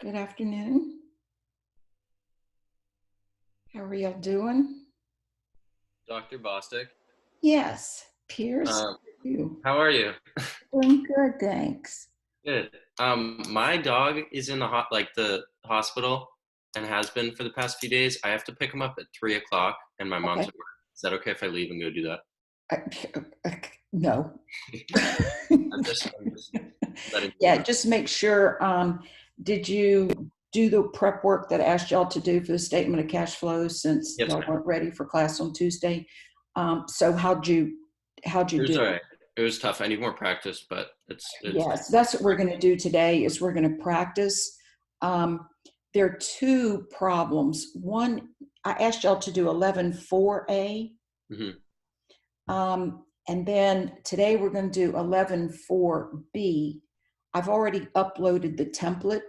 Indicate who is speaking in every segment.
Speaker 1: Good afternoon. How are y'all doing?
Speaker 2: Dr. Bostic.
Speaker 1: Yes, Pierce,
Speaker 2: Um,
Speaker 1: you
Speaker 2: how are you?
Speaker 1: doing good, thanks.
Speaker 2: Good. My dog is in the hospital and has been for the past few days. I have to pick him up at 3 o'clock, and my mom's
Speaker 1: Okay.
Speaker 2: at work. Is that okay if I leave and go do that?
Speaker 1: No.
Speaker 2: I'm just letting you
Speaker 1: Yeah,
Speaker 2: know.
Speaker 1: just make sure, did you do the prep work that I asked y'all to do for the statement of cash flows since
Speaker 2: Yes,
Speaker 1: y'all
Speaker 2: ma'am.
Speaker 1: weren't ready for class on Tuesday? So how'd you
Speaker 2: It was
Speaker 1: do?
Speaker 2: all right. It was tough. I need more practice, but it's
Speaker 1: Yes, that's what we're going to do today is we're going to practice. Um, there are two problems. One, I asked y'all to do 11.4a.
Speaker 2: hmm
Speaker 1: And then today we're going to do 11.4b. I've already uploaded the template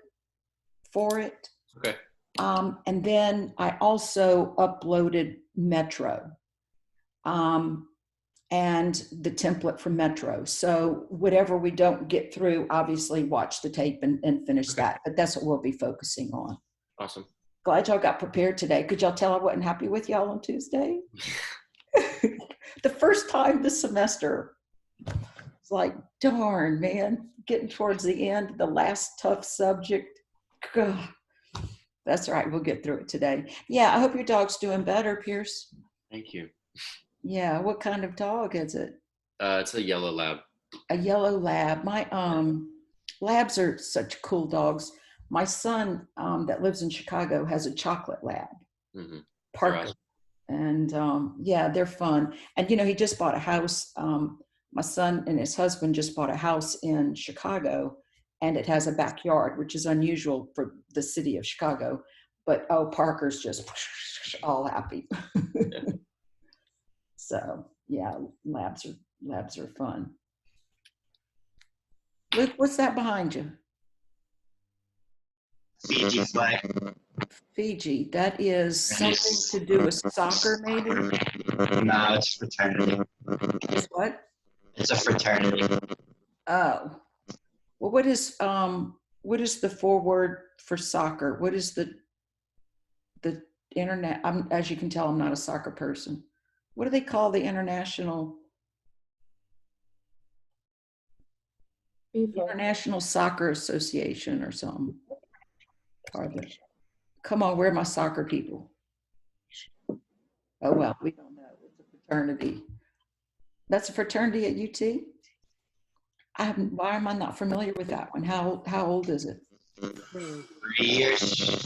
Speaker 1: for it.
Speaker 2: okay.
Speaker 1: And then I also uploaded Metro. And the template from Metro. So whatever we don't get through, obviously watch the tape and finish
Speaker 2: Okay.
Speaker 1: that. But that's what we'll be focusing on.
Speaker 2: Awesome.
Speaker 1: Glad y'all got prepared today. Could y'all tell I wasn't happy with y'all on Tuesday? The first time this semester. It's like, darn, man, getting towards the end, the last tough subject. Ugh. That's all right. We'll get through it today. Yeah, I hope your dog's doing better, Pierce.
Speaker 2: Thank you.
Speaker 1: Yeah, what kind of dog is it?
Speaker 2: It's a yellow lab.
Speaker 1: A yellow lab. My labs are such cool dogs. My son that lives in Chicago has a chocolate lab,
Speaker 2: hmm They're
Speaker 1: Parker,
Speaker 2: awesome.
Speaker 1: and yeah, they're fun. And he just bought a house. My son and his husband just bought a house in Chicago, and it has a backyard, which is unusual for the city of Chicago. But oh, Parker's just all happy.
Speaker 2: Yeah.
Speaker 1: So yeah, labs are fun. Luke, what's that behind you?
Speaker 3: Fiji flag.
Speaker 1: Fiji. That is something to do with soccer, maybe?
Speaker 3: No, it's fraternity.
Speaker 1: Is what?
Speaker 3: It's a fraternity.
Speaker 1: Oh. Well, what is the foreword for soccer? What is the internet? As you can tell, I'm not a soccer person. What do they call the International Soccer Association or something? Come on, where are my soccer people? Oh well, we don't know. It's a fraternity. That's a fraternity at UT? Why am I not familiar with that one? How old is it?
Speaker 3: 3 years.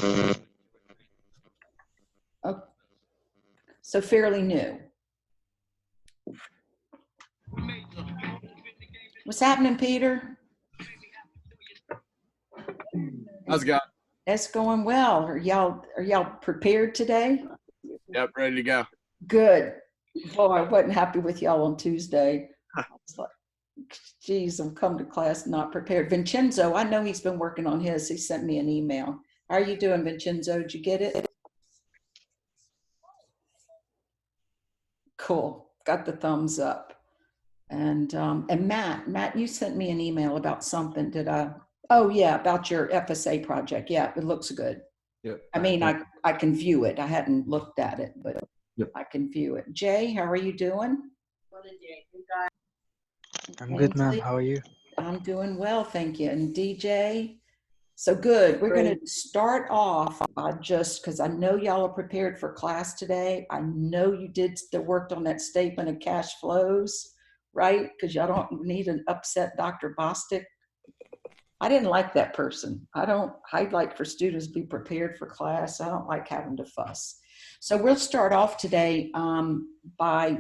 Speaker 1: Oh, so fairly new. What's happening, Peter?
Speaker 4: How's it going?
Speaker 1: It's going well. Are y'all prepared today?
Speaker 4: Yep, ready to go.
Speaker 1: Good. Boy, I wasn't happy with y'all on Tuesday. I was like, geez, I'm come to class not prepared. Vincenzo, I know he's been working on his. He sent me an email. How are you doing, Vincenzo? Did you get it? Cool. Got the thumbs up. And Matt, you sent me an email about something. Did I? Oh yeah, about your FSA project. Yeah, it looks good.
Speaker 4: Yep.
Speaker 1: I mean, I can view it. I hadn't looked at it, but
Speaker 4: Yep.
Speaker 1: I can view it. Jay, how are you doing?
Speaker 5: I'm good, ma'am.
Speaker 1: Ainsley?
Speaker 5: How are you?
Speaker 1: I'm doing well, thank you. And DJ? So good. We're going to start off just because I know y'all are prepared for class today. I know you did the work on that statement of cash flows, right? Because y'all don't need an upset Dr. Bostic. I didn't like that person. I'd like for students to be prepared for class. I don't like having to fuss. So we'll start off today by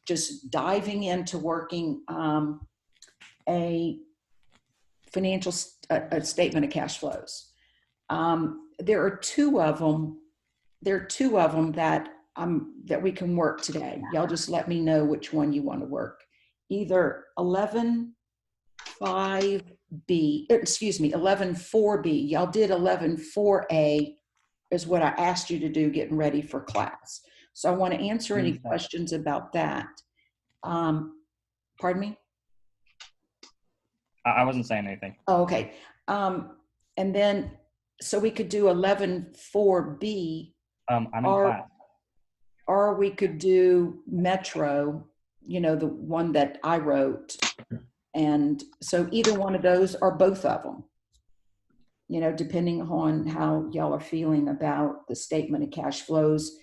Speaker 1: just diving into working a financial a statement of cash flows. There are two of them. There are two of them that we can work today. Y'all just let me know which one you want to work. Either 11.4b. Y'all did 11.4a is what I asked you to do getting ready for class. So I want to answer any questions about that. Pardon me?
Speaker 6: I wasn't saying anything.
Speaker 1: Oh, okay. And then So we could do 11.4B,
Speaker 5: I'm in
Speaker 1: or,
Speaker 5: class.
Speaker 1: or we could do Metro, you know, the one that I wrote. And so either one of those or both of them, you know, depending on how y'all are feeling about the statement of cash flows.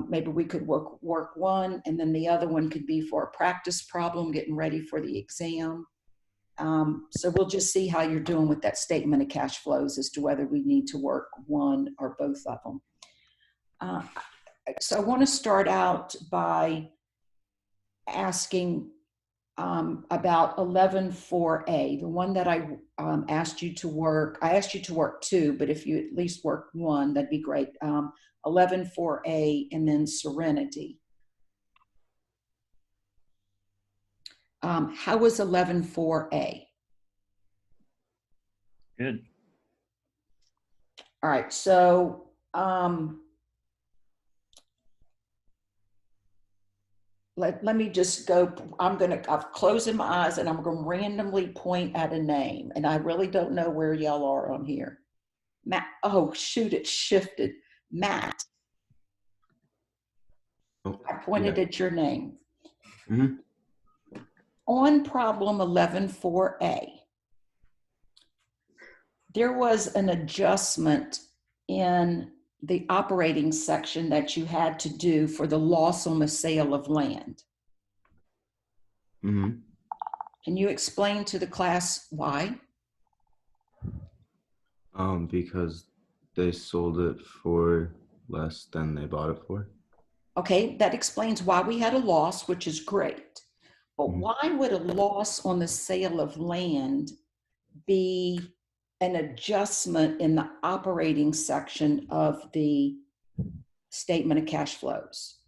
Speaker 1: Maybe we could work one, and then the other one could be for a practice problem, getting ready for the exam. So we'll just see how you're doing with that statement of cash flows as to whether we need to work one or both of them. So I want to start out by asking about 11.4A, the one that I asked you to work. I asked you to work two, but if you at least work one, that'd be great. 11.4A and then Serenity. How was 11.4A?
Speaker 5: Good.
Speaker 1: All right, so let me just go. I'm closing my eyes and I'm going to randomly point at a name, and I really don't know where y'all are on here. Matt, oh shoot, it shifted. Matt,
Speaker 6: Oh,
Speaker 1: I pointed
Speaker 6: yeah.
Speaker 1: at your name.
Speaker 6: Mhm.
Speaker 1: On problem 11.4A, there was an adjustment in the operating section that you had to do for the loss on the sale of land.
Speaker 6: Mhm.
Speaker 1: Can you explain to the class why?
Speaker 6: Because they sold it for less than they bought it for.
Speaker 1: Okay, that explains why we had a loss, which is great. But
Speaker 6: Mhm.
Speaker 1: why would a loss on the sale of land be an adjustment in the operating section of the statement of cash flows?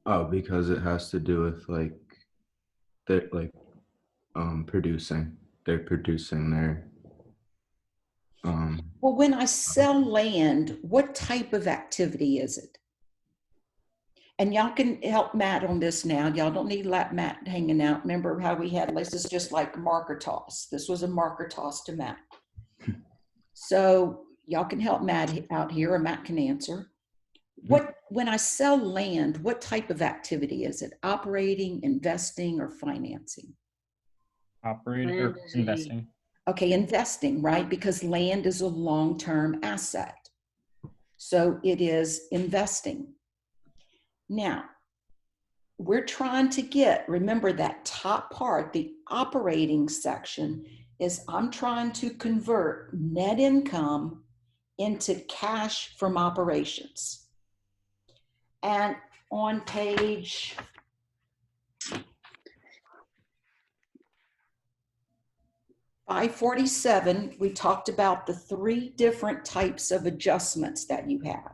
Speaker 6: Oh, because it has to do with like they're like producing. They're producing their
Speaker 1: Well, when I sell land, what type of activity is it? And y'all can help Matt on this now. Y'all don't need Matt hanging out. Remember how we had, this is just like marker toss. This was a marker toss to Matt. So y'all can help Matt out here, or Matt can answer. When I sell land, what type of activity is it? Operating, investing, or financing?
Speaker 5: Operating or investing.
Speaker 1: Okay, investing, right? Because land is a long-term asset. So it is investing. Now, we're trying to get, remember that top part, the operating section, is I'm trying to convert net income into cash from operations. And on page 547, we talked about the three different types of adjustments that you have.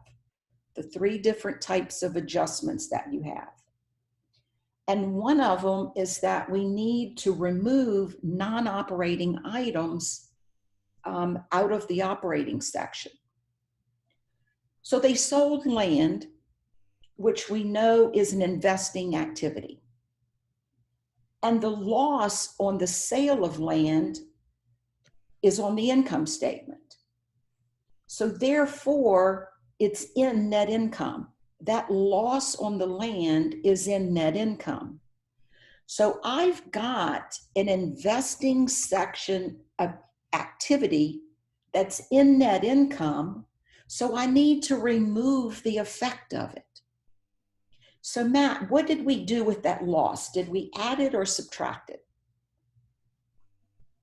Speaker 1: The three different types of adjustments that you have. And one of them is that we need to remove non-operating items out of the operating section. So they sold land, which we know is an investing activity. And the loss on the sale of land is on the income statement. So therefore, it's in net income. That loss on the land is in net income. So I've got an investing section of activity that's in net income. So I need to remove the effect of it. So Matt, what did we do with that loss? Did we add it or subtract it?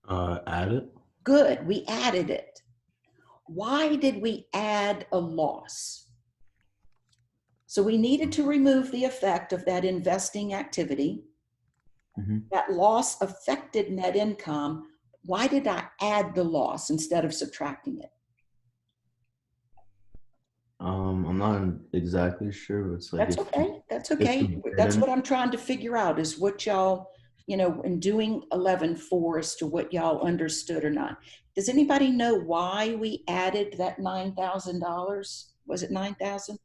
Speaker 6: Add it.
Speaker 1: Good, we added it. Why did we add a loss? So we needed to remove the effect of that investing activity.
Speaker 6: Mm-hmm.
Speaker 1: That loss affected net income. Why did I add the loss instead of subtracting it?
Speaker 6: I'm not exactly sure, but it's like
Speaker 1: That's okay. That's okay.
Speaker 6: the
Speaker 1: That's
Speaker 6: burden-
Speaker 1: what I'm trying to figure out is what y'all, you know, in doing 11.4 as to what y'all understood or not. Does anybody know why we added that $9,000? Was it 9,000?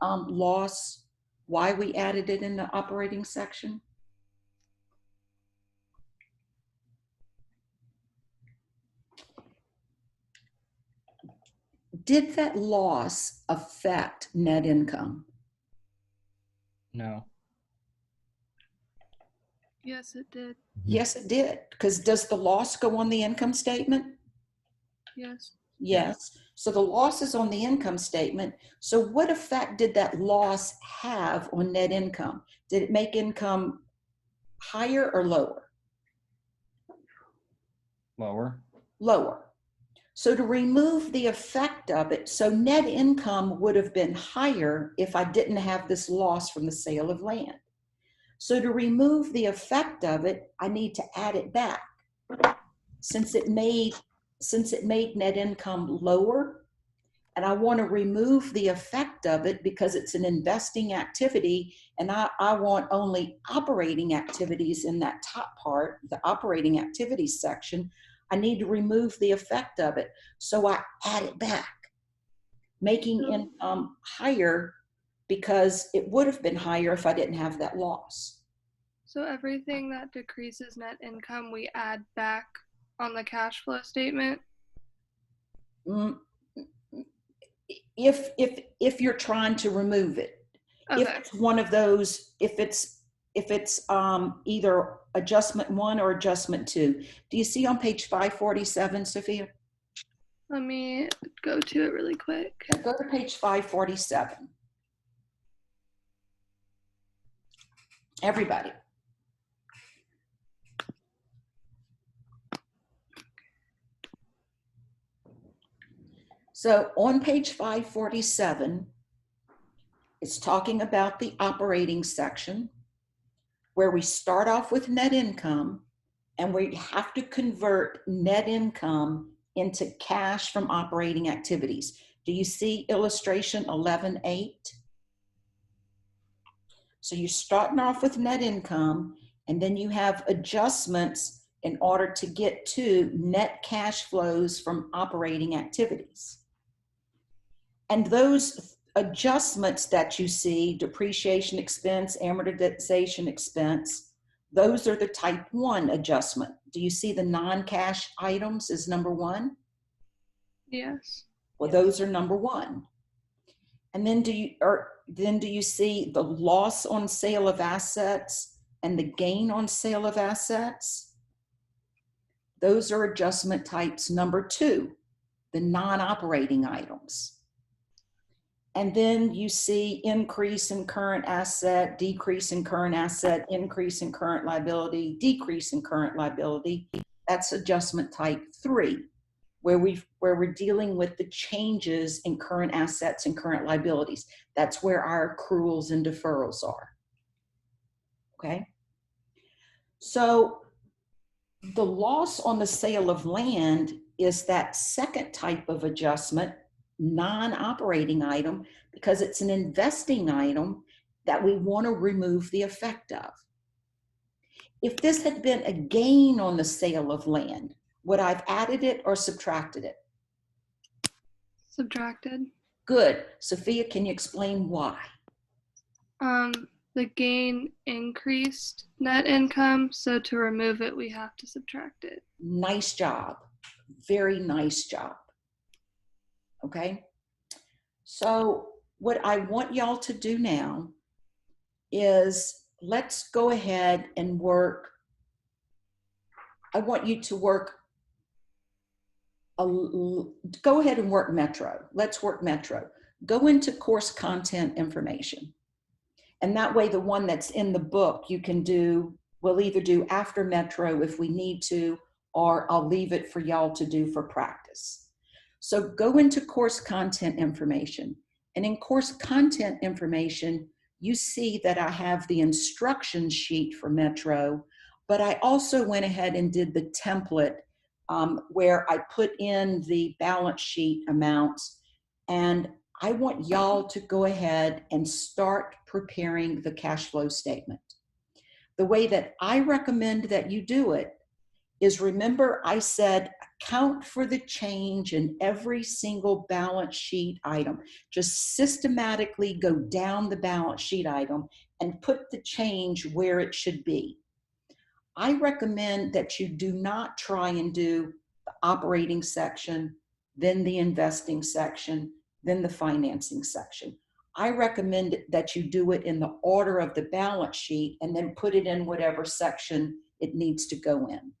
Speaker 1: Loss, why we added it in the operating section? did that loss affect net income?
Speaker 5: No.
Speaker 7: Yes, it did.
Speaker 1: Yes, it did. Because does the loss go on the income statement?
Speaker 7: Yes.
Speaker 1: Yes. So the loss is on the income statement. So what effect did that loss have on net income? Did it make income higher or lower?
Speaker 5: Lower.
Speaker 1: Lower. So to remove the effect of it, so net income would have been higher if I didn't have this loss from the sale of land. So to remove the effect of it, I need to add it back. Since it made net income lower, and I want to remove the effect of it because it's an investing activity, and I want only operating activities in that top part, the operating activities section, I need to remove the effect of it. So I add it back, making income higher because it would have been higher if I didn't have that loss.
Speaker 7: So everything that decreases net income, we add back on the cash flow statement?
Speaker 1: If you're trying to remove it,
Speaker 7: Okay.
Speaker 1: if it's one of those, if it's either adjustment 1 or adjustment 2. Do you see on page 547, Sophia?
Speaker 7: Let me go to it really quick.
Speaker 1: Yeah, go to page 547. Everybody. So on page 547, it's talking about the operating section where we start off with net income and we have to convert net income into cash from operating activities. Do you see illustration 11.8? So you're starting off with net income and then you have adjustments in order to get to net cash flows from operating activities. And those adjustments that you see, depreciation expense, amortization expense, those are the type 1 adjustment. Do you see the non-cash items as number 1?
Speaker 7: Yes.
Speaker 1: Well, those are number 1. And then do you see the loss on sale of assets and the gain on sale of assets? Those are adjustment types number 2, the non-operating items. And then you see increase in current asset, decrease in current asset, increase in current liability, decrease in current liability. That's adjustment type 3, where we're dealing with the changes in current assets and current liabilities. That's where our accruals and deferrals are. Okay? So the loss on the sale of land is that second type of adjustment, non-operating item, because it's an investing item that we want to remove the effect of. If this had been a gain on the sale of land, would I have added it or subtracted it?
Speaker 7: Subtracted.
Speaker 1: Good. Sophia, can you explain why?
Speaker 7: The gain increased net income, so to remove it, we have to subtract it.
Speaker 1: Nice job. Very nice job. Okay? So what I want y'all to do now is let's go ahead and work. I want you to work, go ahead and work Metro. Let's work Metro. Go into course content information. And that way, the one that's in the book, you can do, we'll either do after Metro if we need to, or I'll leave it for y'all to do for practice. So go into course content information. And in course content information, you see that I have the instruction sheet for Metro, but I also went ahead and did the template where I put in the balance sheet amounts. And I want y'all to go ahead and start preparing the cash flow statement. The way that I recommend that you do it is, remember I said account for the change in every single balance sheet item. Just systematically go down the balance sheet item and put the change where it should be. I recommend that you do not try and do the operating section, then the investing section, then the financing section. I recommend that you do it in the order of the balance sheet and then put it in whatever section it needs to go in.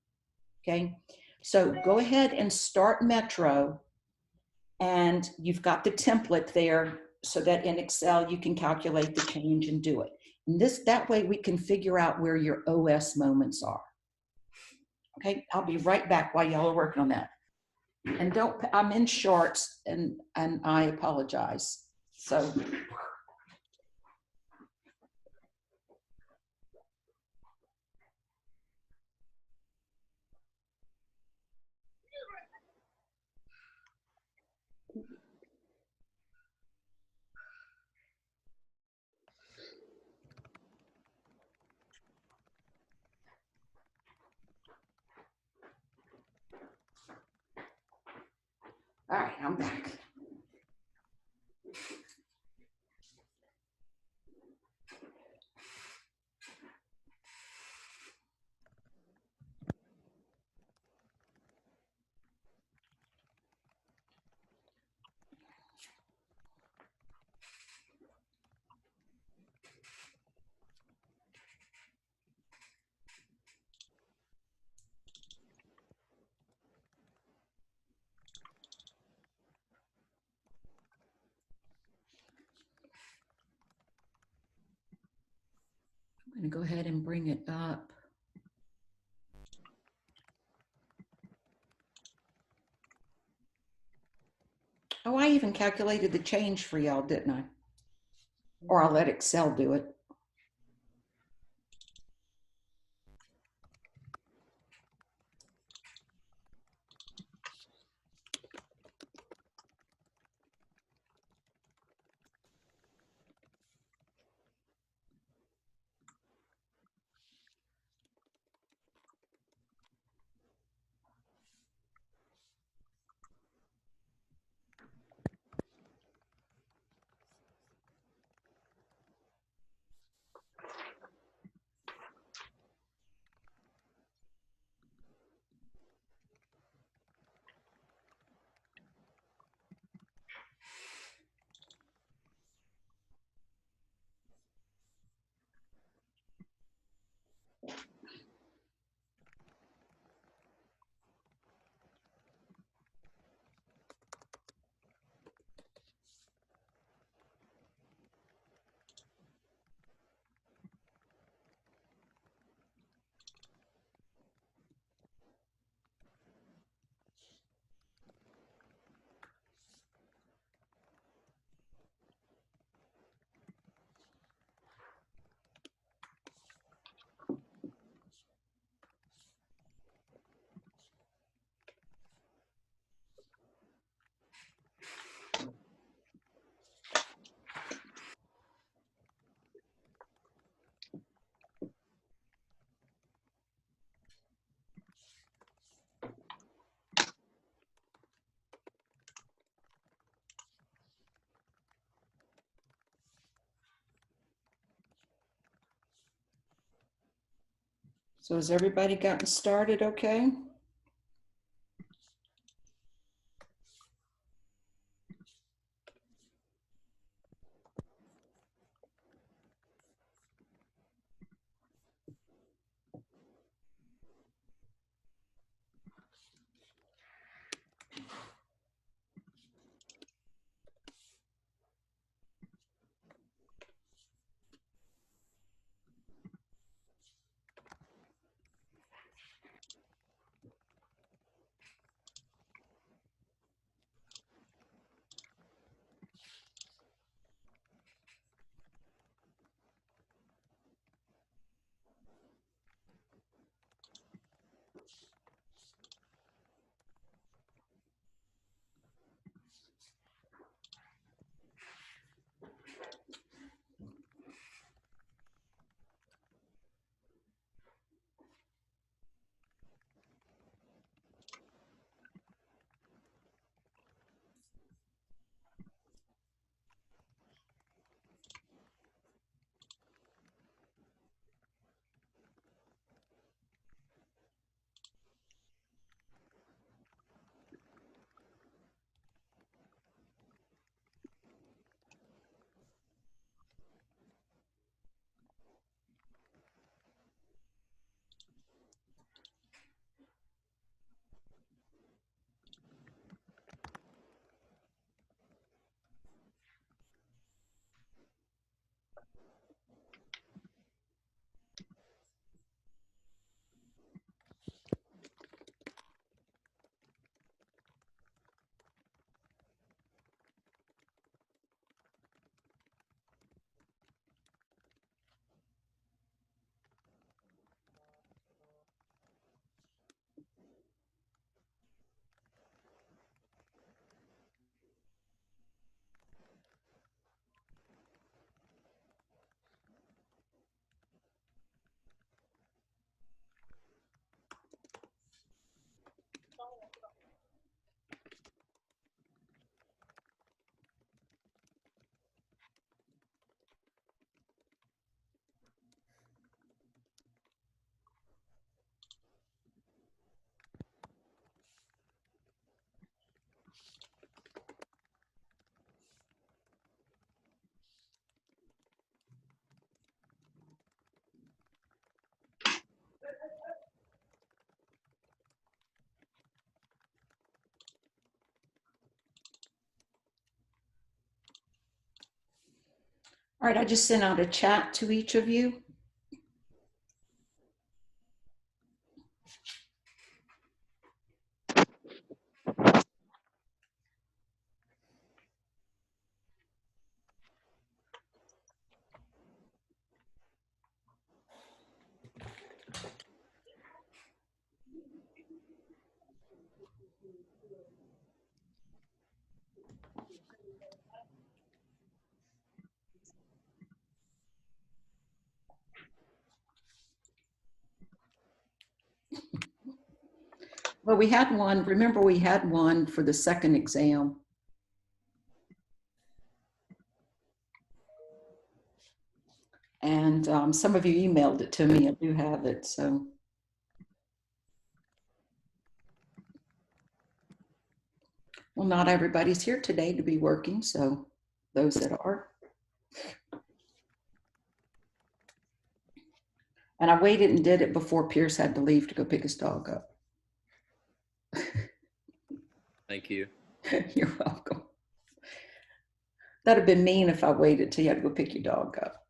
Speaker 1: Okay, so go ahead and start Metro, and you've got the template there so that in Excel you can calculate the change and do it. And that way we can figure out where your OS moments are. Okay, I'll be right back while y'all are working on that. And I'm in shorts and I apologize. So. All right, I'm back. I'm going to go ahead and bring it up. Oh, I even calculated the change for y'all, didn't I? Or I'll let Excel do it. So has everybody gotten started okay? All right, I just sent out a chat to each of you. Well, we had one, remember we had one for the second exam. And some of you emailed it to me. I do have it, so. Well, not everybody's here today to be working, so those that are. And I waited and did it before Pierce had to leave to go pick his dog up.
Speaker 2: Thank you.
Speaker 1: You're welcome. That'd have been mean if I waited till you had to go pick your dog up.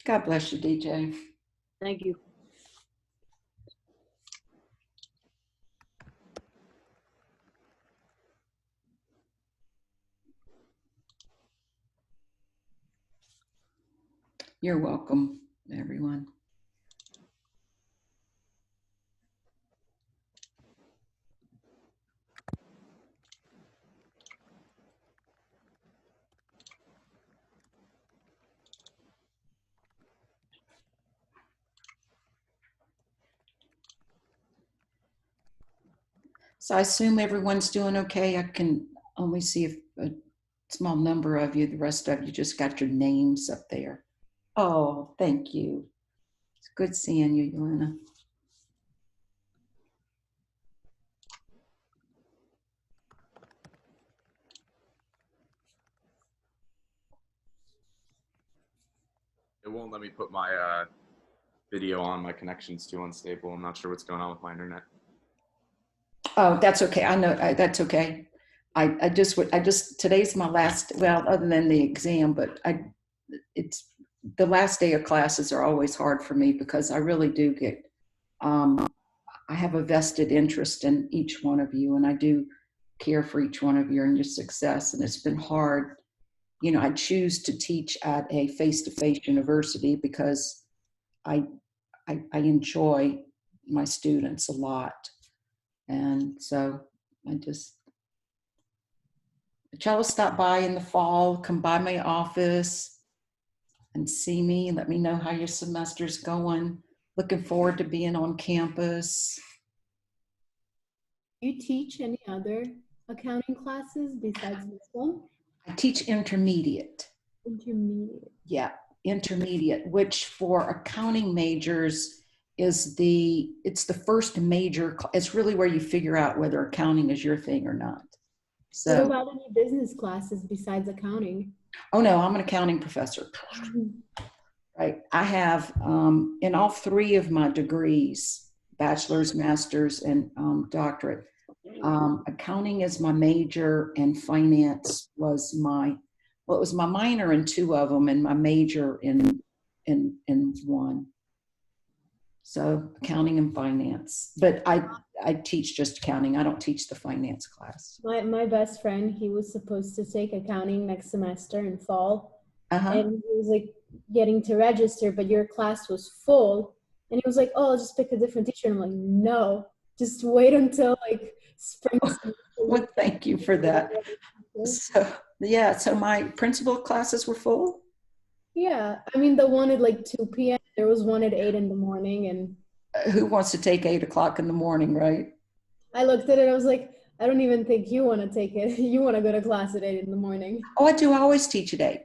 Speaker 1: God bless you, DJ.
Speaker 8: Thank you.
Speaker 1: You're welcome, everyone. So I assume everyone's doing okay. I can only see if a small number of you, the rest of you just got your names up there. Oh, thank you. It's good seeing you, Yelena.
Speaker 4: It won't let me put my video on. My connection's too unstable. I'm not sure what's going on with my internet.
Speaker 1: Oh, that's okay. I know that's okay. I just today's my last, well, other than the exam, but it's the last day of classes are always hard for me because I really do get, I have a vested interest in each one of you, and I do care for each one of you and your success. And it's been hard. You know, I choose to teach at a face-to-face university because I enjoy my students a lot. And so y'all stop by in the fall, come by my office and see me, let me know how your semester's going. Looking forward to being on campus.
Speaker 9: You teach any other accounting classes besides this one?
Speaker 1: I teach intermediate.
Speaker 9: Intermediate.
Speaker 1: Yeah, intermediate, which for accounting majors is it's the first major, it's really where you figure out whether accounting is your thing or not. So,
Speaker 9: what about any business classes besides accounting?
Speaker 1: Oh no, I'm an accounting professor. Right. I have in all three of my degrees, bachelor's, master's, and doctorate, Accounting is my major, and finance was it was my minor in two of them and my major in one. So accounting and finance, but I teach just accounting. I don't teach the finance class.
Speaker 9: My best friend, he was supposed to take accounting next semester in fall,
Speaker 1: Uh-huh.
Speaker 9: and he was like getting to register, but your class was full, and he was like, "Oh, I'll just pick a different teacher." And I'm like, "No, just wait until like spring."
Speaker 1: Well, thank you for that. So yeah, so my principal classes were full.
Speaker 9: Yeah, I mean the one at like 2 p.m. There was one at 8 in the morning, and
Speaker 1: Who wants to take 8 o'clock in the morning, right?
Speaker 9: I looked at it. I was like, I don't even think you want to take it. You want to go to class at 8 in the morning.
Speaker 1: Oh, I do. I always teach at 8.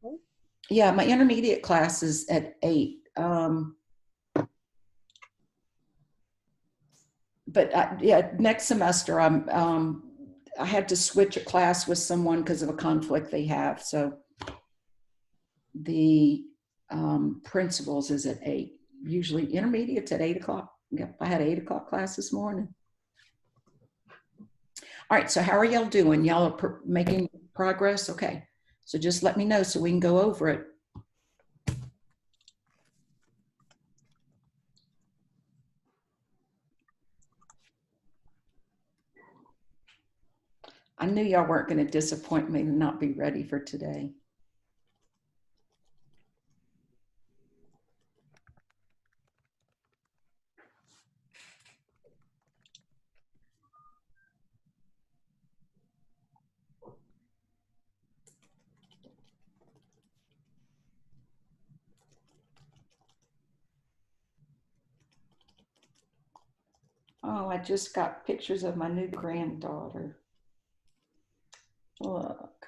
Speaker 9: Oh.
Speaker 1: Yeah, my intermediate class is at 8. But yeah, next semester I had to switch a class with someone because of a conflict they have. So the principals is at 8. Usually intermediate's at 8 o'clock. Yep, I had an 8 o'clock class this morning. All right, so how are y'all doing? Y'all are making progress? Okay, so just let me know so we can go over it. I knew y'all weren't going to disappoint me and not be ready for today. Oh, I just got pictures of my new granddaughter. Look.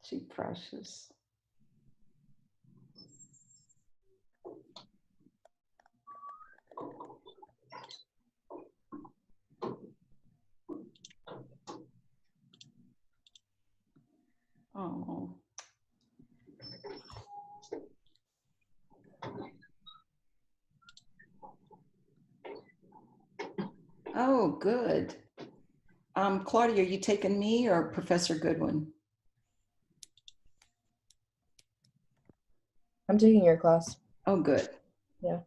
Speaker 1: She precious. Oh. Oh, good. Claudia, are you taking me or Professor Goodwin?
Speaker 8: I'm taking your class.
Speaker 1: Oh, good.
Speaker 8: Yeah.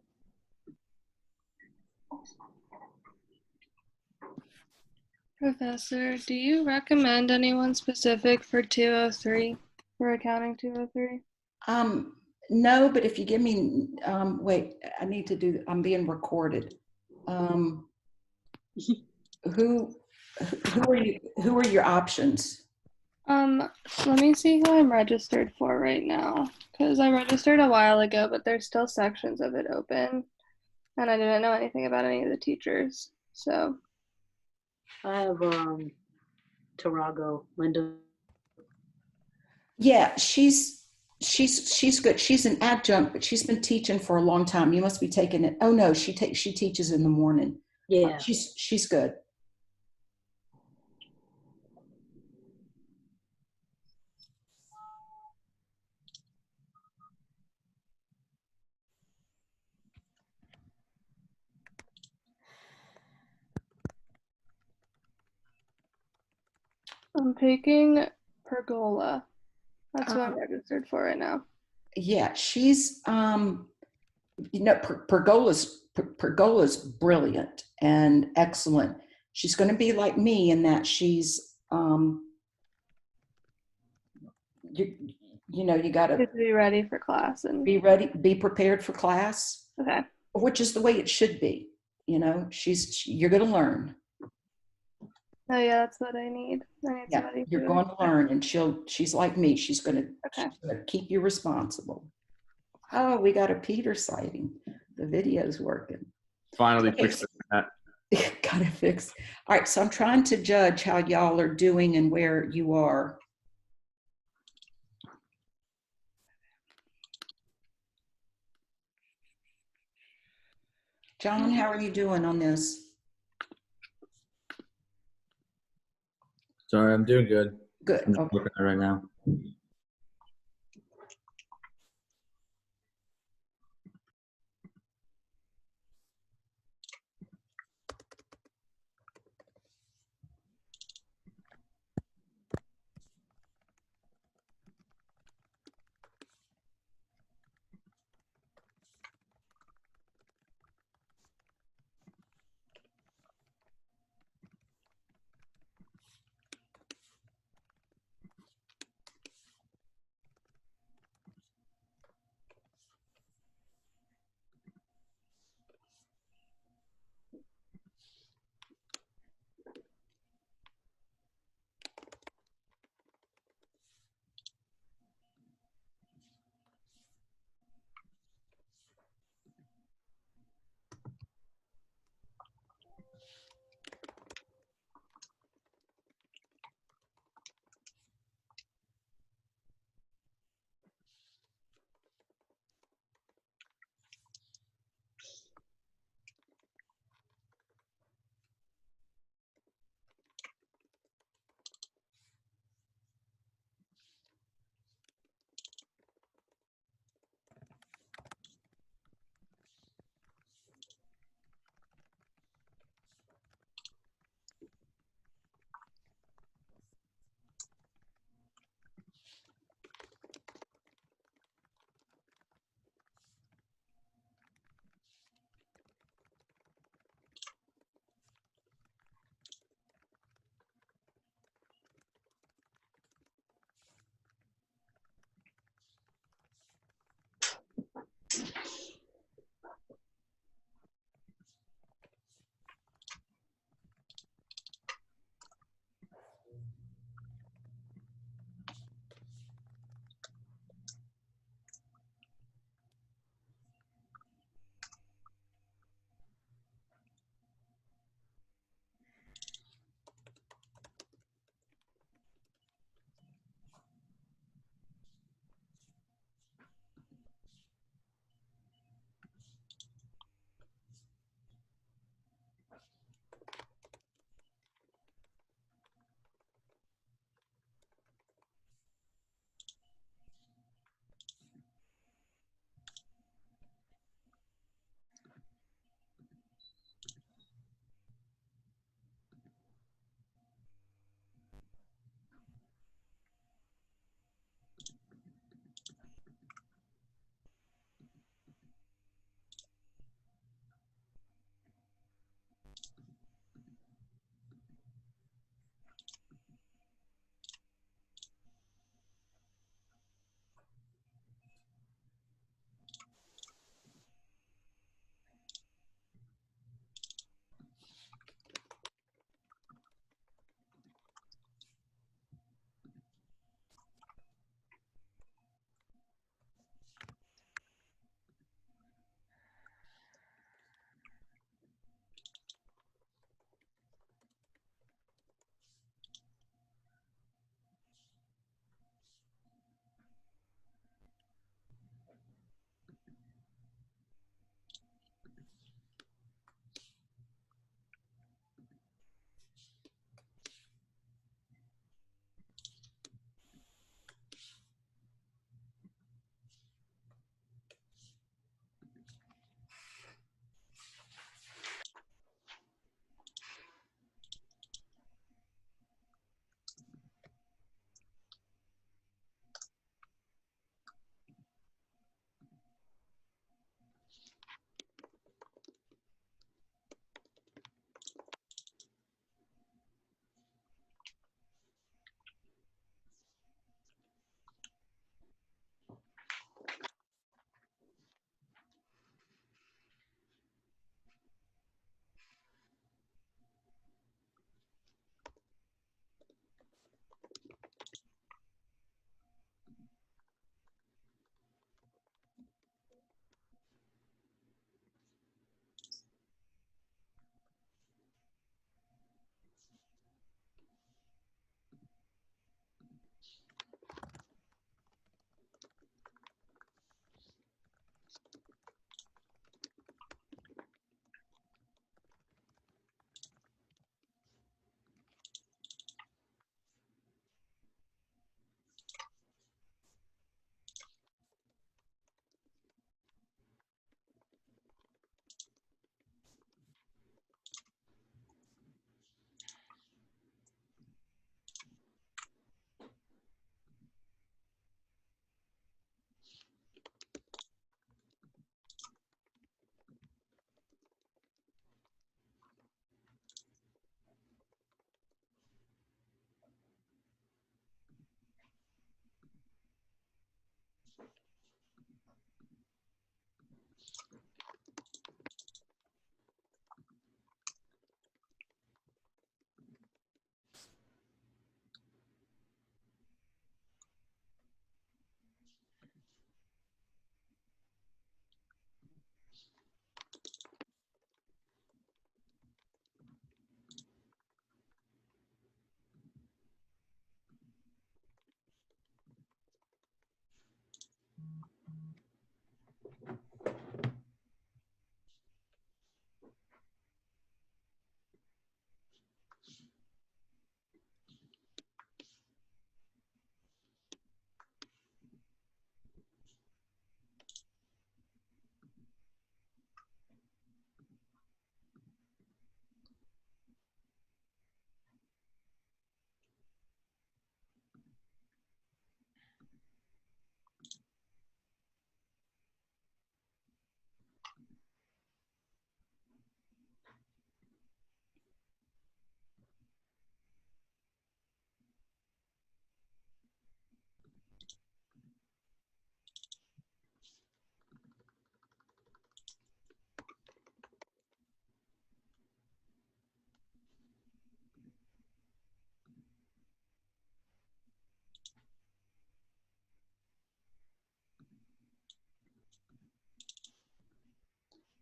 Speaker 7: Professor, do you recommend anyone specific for 203, for accounting 203?
Speaker 1: No, but if you give me, wait, I'm being recorded. Who are your options?
Speaker 7: Let me see who I'm registered for right now, because I registered a while ago, but there's still sections of it open, and I didn't know anything about any of the teachers, so.
Speaker 10: I have Tarago, Linda.
Speaker 1: Yeah, she's good. She's an adjunct, but she's been teaching for a long time. You must be taking it. Oh no, she teaches in the morning.
Speaker 10: Yeah.
Speaker 1: She's good.
Speaker 7: I'm taking Pergola. That's what I'm registered for right now.
Speaker 1: Yeah, she's Pergola's brilliant and excellent. She's going to be like me in that she's you got to
Speaker 7: be ready for class and
Speaker 1: be prepared for class.
Speaker 7: Okay.
Speaker 1: Which is the way it should be. You're going to learn.
Speaker 7: Oh yeah, that's what I need. Somebody
Speaker 1: you're going to learn, and she's like me. She's going
Speaker 7: Okay.
Speaker 1: to keep you responsible. Oh, we got a Peter sighting. The video's working.
Speaker 4: Finally fixed that.
Speaker 1: Got it fixed. All right, so I'm trying to judge how y'all are doing and where you are. John, how are you doing on this?
Speaker 11: Sorry, I'm doing good.
Speaker 1: Good.
Speaker 11: I'm
Speaker 1: Okay.
Speaker 11: looking at it right now.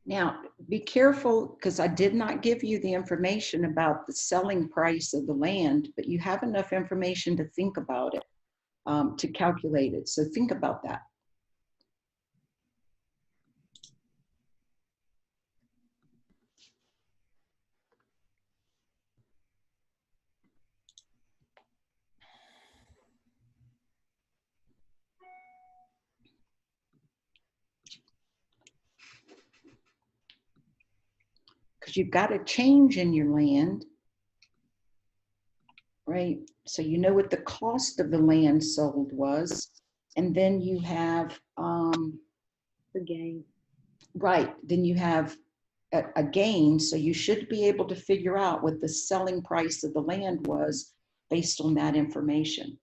Speaker 1: Now, be careful because I did not give you the information about the selling price of the land, but you have enough information to think about it, to calculate it. So think about that. Because you've got a change in your land, right? So you know what the cost of the land sold was, and then you have,
Speaker 10: The game.
Speaker 1: right, then you have a gain. So you should be able to figure out what the selling price of the land was based on that information.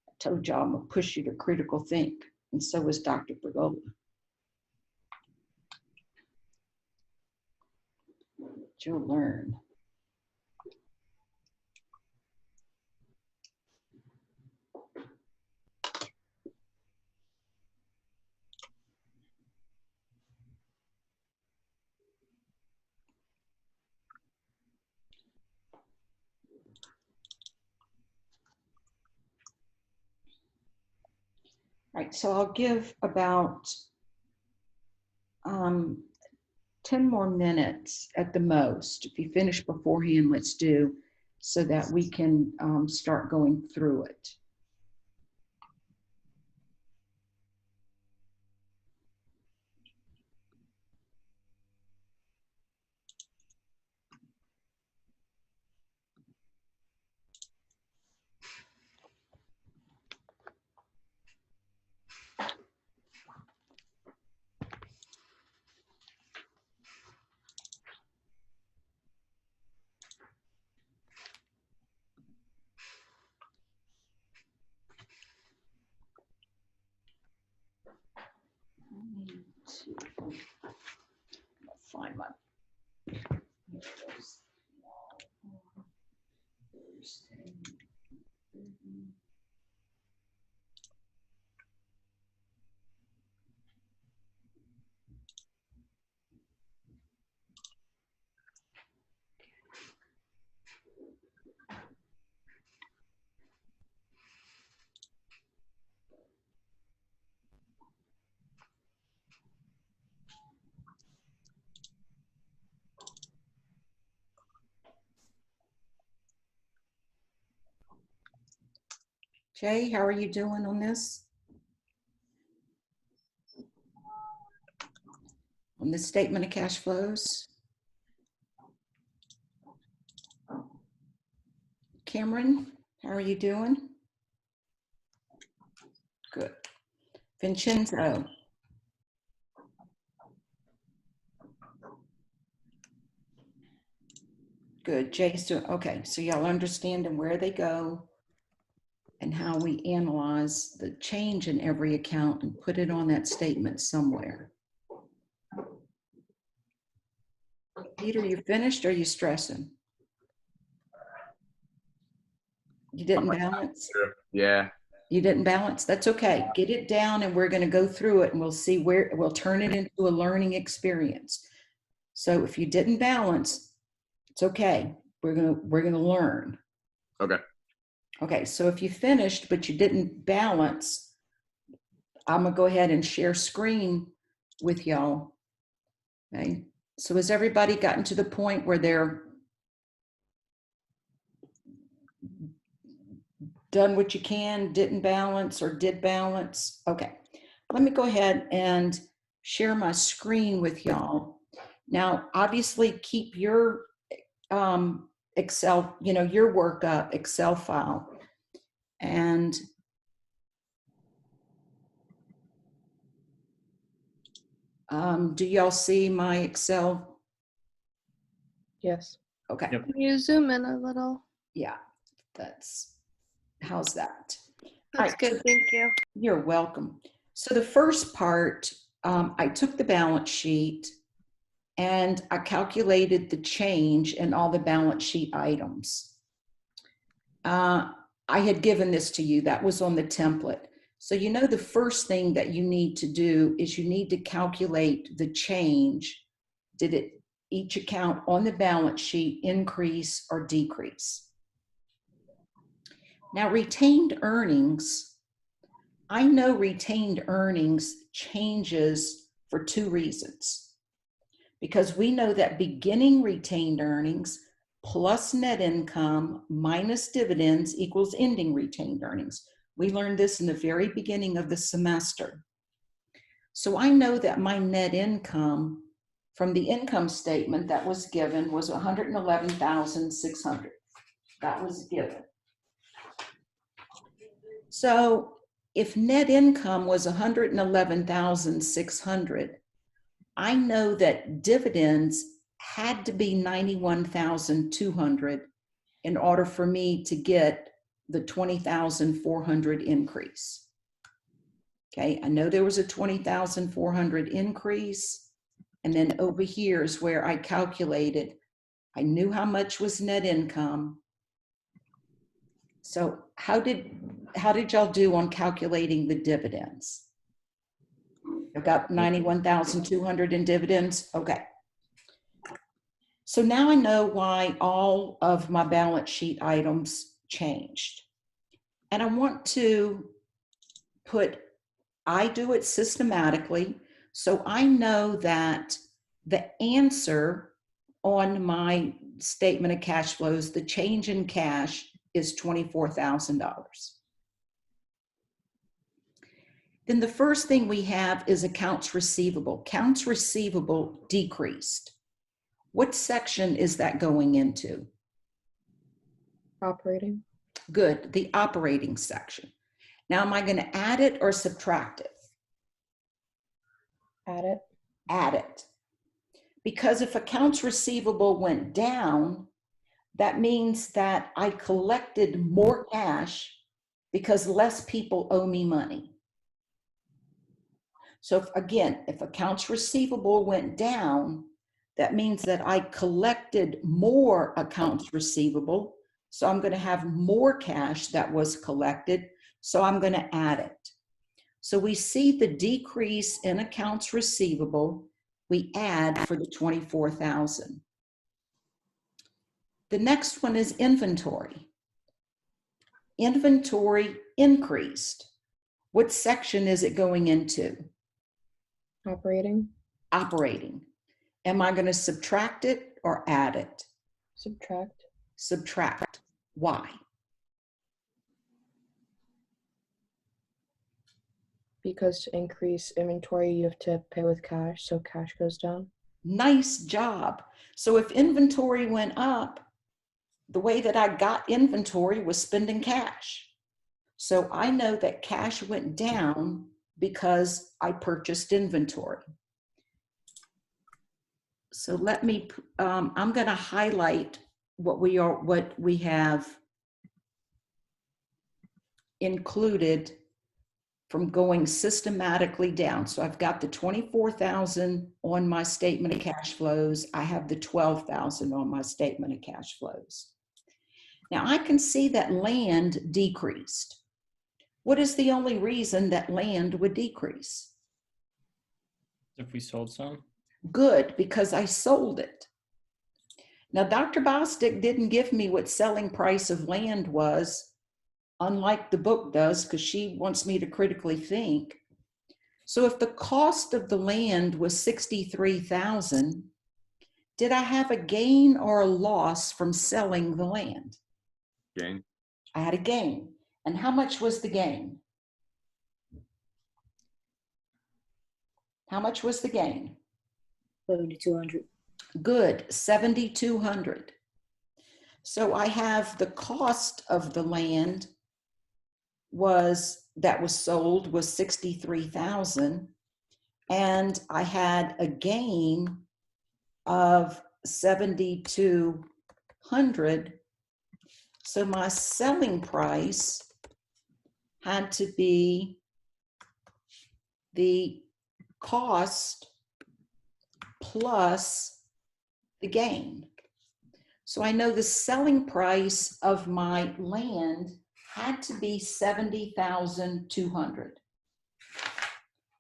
Speaker 1: I told y'all I'm gonna push you to critical think, and so was Dr. Bergola. You'll learn. Right, so I'll give about 10 more minutes at the most. If you finish beforehand, let's do, so that we can start going through it. Find my Jay, how are you doing on this? On this statement of cash flows? Cameron, how are you doing? Good. Vincenzo. Good. Jay's doing, okay. So y'all understanding where they go and how we analyze the change in every account and put it on that statement somewhere. Peter, you finished or are you stressing? You didn't balance?
Speaker 4: Yeah.
Speaker 1: You didn't balance? That's okay. Get it down and we're going to go through it and we'll see where we'll turn it into a learning experience. So if you didn't balance, it's okay. We're going to learn.
Speaker 4: Okay.
Speaker 1: Okay. So if you finished, but you didn't balance, I'm going to go ahead and share screen with y'all. Okay, so has everybody gotten to the point where they're done what you can, didn't balance, or did balance? Okay, let me go ahead and share my screen with y'all. Now, obviously keep your Excel, your workup Excel file. And do y'all see my Excel?
Speaker 10: Yes.
Speaker 1: Okay.
Speaker 5: Yep.
Speaker 7: Can you zoom in a little?
Speaker 1: Yeah, how's that?
Speaker 7: That's
Speaker 1: Right.
Speaker 7: good, thank you.
Speaker 1: You're welcome. So the first part, I took the balance sheet and I calculated the change in all the balance sheet items. I had given this to you, that was on the template. So the first thing that you need to do is you need to calculate the change. Did each account on the balance sheet increase or decrease? Now, retained earnings, I know retained earnings changes for two reasons. Because we know that beginning retained earnings plus net income minus dividends equals ending retained earnings. We learned this in the very beginning of the semester. So I know that my net income from the income statement that was given was $111,600. That was given. So if net income was $111,600, I know that dividends had to be $91,200 in order for me to get the $20,400 increase. Okay, I know there was a $20,400 increase. And then over here is where I calculated, I knew how much was net income. So how did y'all do on calculating the dividends? I've got 91,200 in dividends. Okay. So now I know why all of my balance sheet items changed. And I want to I do it systematically. So I know that the answer on my statement of cash flows, the change in cash is $24,000. Then the first thing we have is accounts receivable. Accounts receivable decreased. What section is that going into?
Speaker 10: Operating.
Speaker 1: Good, the operating section. Now, am I going to add it or subtract it?
Speaker 10: Add it.
Speaker 1: Add it. Because if accounts receivable went down, that means that I collected more cash because less people owe me money. So if accounts receivable went down, that means that I collected more accounts receivable. So I'm going to have more cash that was collected. So I'm going to add it. So we see the decrease in accounts receivable. We add for the 24,000. The next one is inventory. Inventory increased. What section is it going into?
Speaker 10: Operating.
Speaker 1: Operating. Am I going to subtract it or add it?
Speaker 10: Subtract.
Speaker 1: Subtract. Why?
Speaker 10: Because to increase inventory, you have to pay with cash, so cash goes down.
Speaker 1: Nice job. So if inventory went up, the way that I got inventory was spending cash. So I know that cash went down because I purchased inventory. So let me, I'm going to highlight what we have included from going systematically down. So I've got the 24,000 on my statement of cash flows. I have the 12,000 on my statement of cash flows. Now I can see that land decreased. What is the only reason that land would decrease?
Speaker 5: If we sold some.
Speaker 1: Good, because I sold it. Now, Dr. Bostic didn't give me what selling price of land was, unlike the book does, because she wants me to critically think. So if the cost of the land was 63,000, did I have a gain or a loss from selling the land?
Speaker 4: Gain.
Speaker 1: I had a gain. And how much was the gain? How much was the gain?
Speaker 8: 7,200.
Speaker 1: Good, 7,200. So I have the cost of the land that was sold was 63,000, and I had a gain of 7,200. So my selling price had to be the cost plus the gain. So I know the selling price of my land had to be 70,200.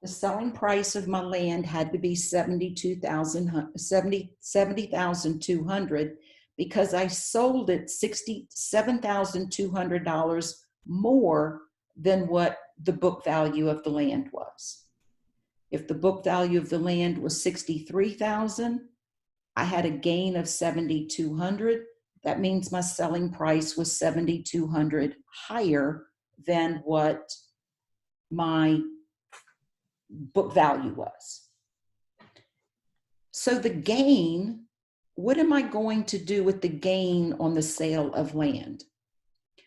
Speaker 1: The selling price of my land had to be 70,200 because I sold it $67,200 more than what the book value of the land was. If the book value of the land was 63,000, I had a gain of 7,200. That means my selling price was 7,200 higher than what my book value was. So the gain, what am I going to do with the gain on the sale of land?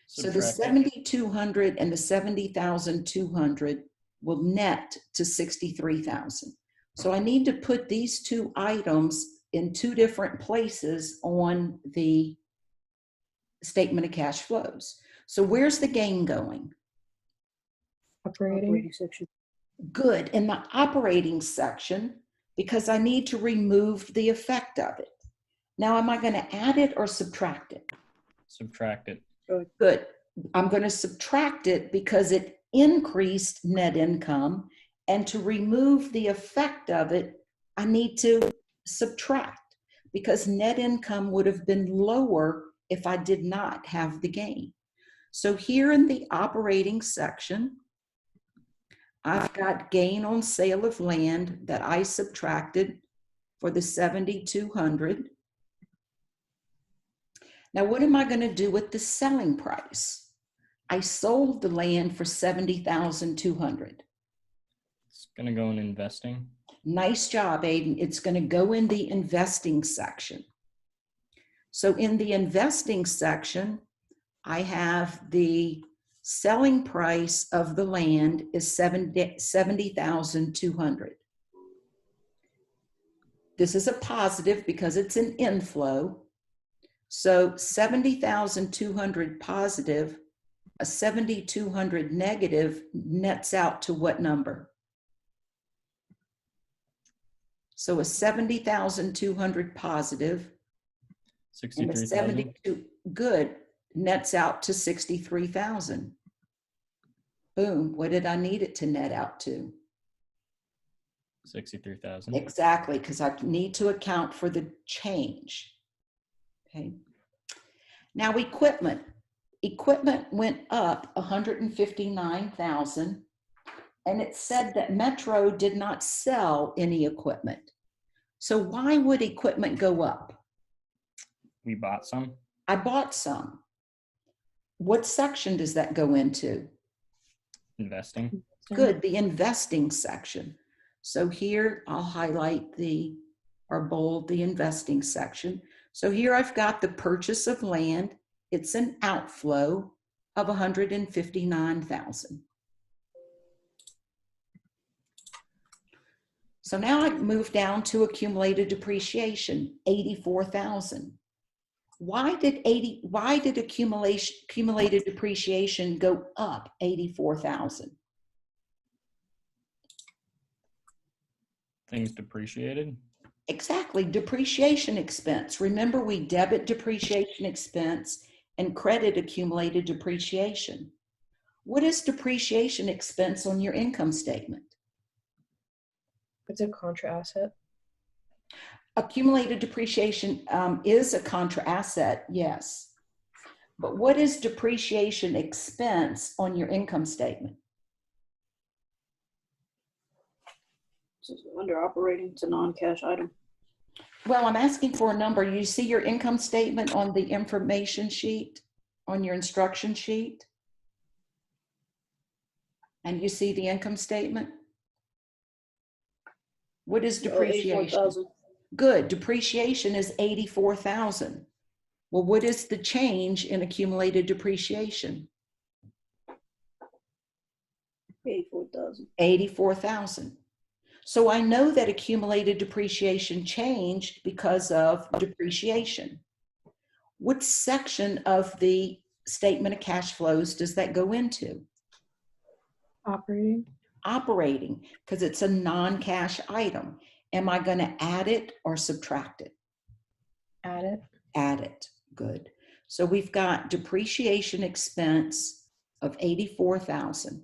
Speaker 1: So the
Speaker 5: Subtract it.
Speaker 1: 7,200 and the 70,200 will net to 63,000. So I need to put these two items in two different places on the statement of cash flows. So where's the gain going?
Speaker 10: Operating.
Speaker 8: section.
Speaker 1: Good, in the operating section, because I need to remove the effect of it. Now, am I going to add it or subtract it?
Speaker 5: Subtract it.
Speaker 1: Good. I'm going to subtract it because it increased net income, and to remove the effect of it, I need to subtract because net income would have been lower if I did not have the gain. So here in the operating section, I've got gain on sale of land that I subtracted for the 7,200. Now, what am I going to do with the selling price? I sold the land for 70,200.
Speaker 5: It's going to go in investing.
Speaker 1: Nice job, Aiden. It's going to go in the investing section. So in the investing section, I have the selling price of the land is 70,200. This is a positive because it's an inflow. So 70,200 positive, a 7,200 negative nets out to what number? So a 70,200 positive and a
Speaker 5: 63,000.
Speaker 1: 72 good nets out to 63,000. Boom, what did I need it to net out to?
Speaker 5: 63,000.
Speaker 1: Exactly, because I need to account for the change. Okay. Now equipment. Equipment went up 159,000, and it said that Metro did not sell any equipment. So why would equipment go up?
Speaker 5: We bought some.
Speaker 1: I bought some. What section does that go into?
Speaker 5: Investing.
Speaker 1: Good, the investing section. So here I'll highlight or bold the investing section. So here I've got the purchase of land. It's an outflow of 159,000. So now I move down to accumulated depreciation, 84,000. Why did accumulated depreciation go up 84,000?
Speaker 5: Things depreciated.
Speaker 1: Exactly, depreciation expense. Remember, we debit depreciation expense and credit accumulated depreciation. What is depreciation expense on your income statement?
Speaker 10: It's a contra asset.
Speaker 1: Accumulated depreciation is a contra asset, yes. But what is depreciation expense on your income statement?
Speaker 8: It's under operating, it's a non-cash item.
Speaker 1: Well, I'm asking for a number. You see your income statement on the information sheet, on your instruction sheet? And you see the income statement? What is depreciation?
Speaker 8: 84,000.
Speaker 1: Good. Depreciation is 84,000. Well, what is the change in accumulated depreciation?
Speaker 8: 84,000.
Speaker 1: 84,000. So I know that accumulated depreciation changed because of depreciation. What section of the statement of cash flows does that go into?
Speaker 10: Operating.
Speaker 1: Operating, because it's a non-cash item. Am I going to add it or subtract it?
Speaker 10: Add it.
Speaker 1: Add it. Good. So we've got depreciation expense of 84,000.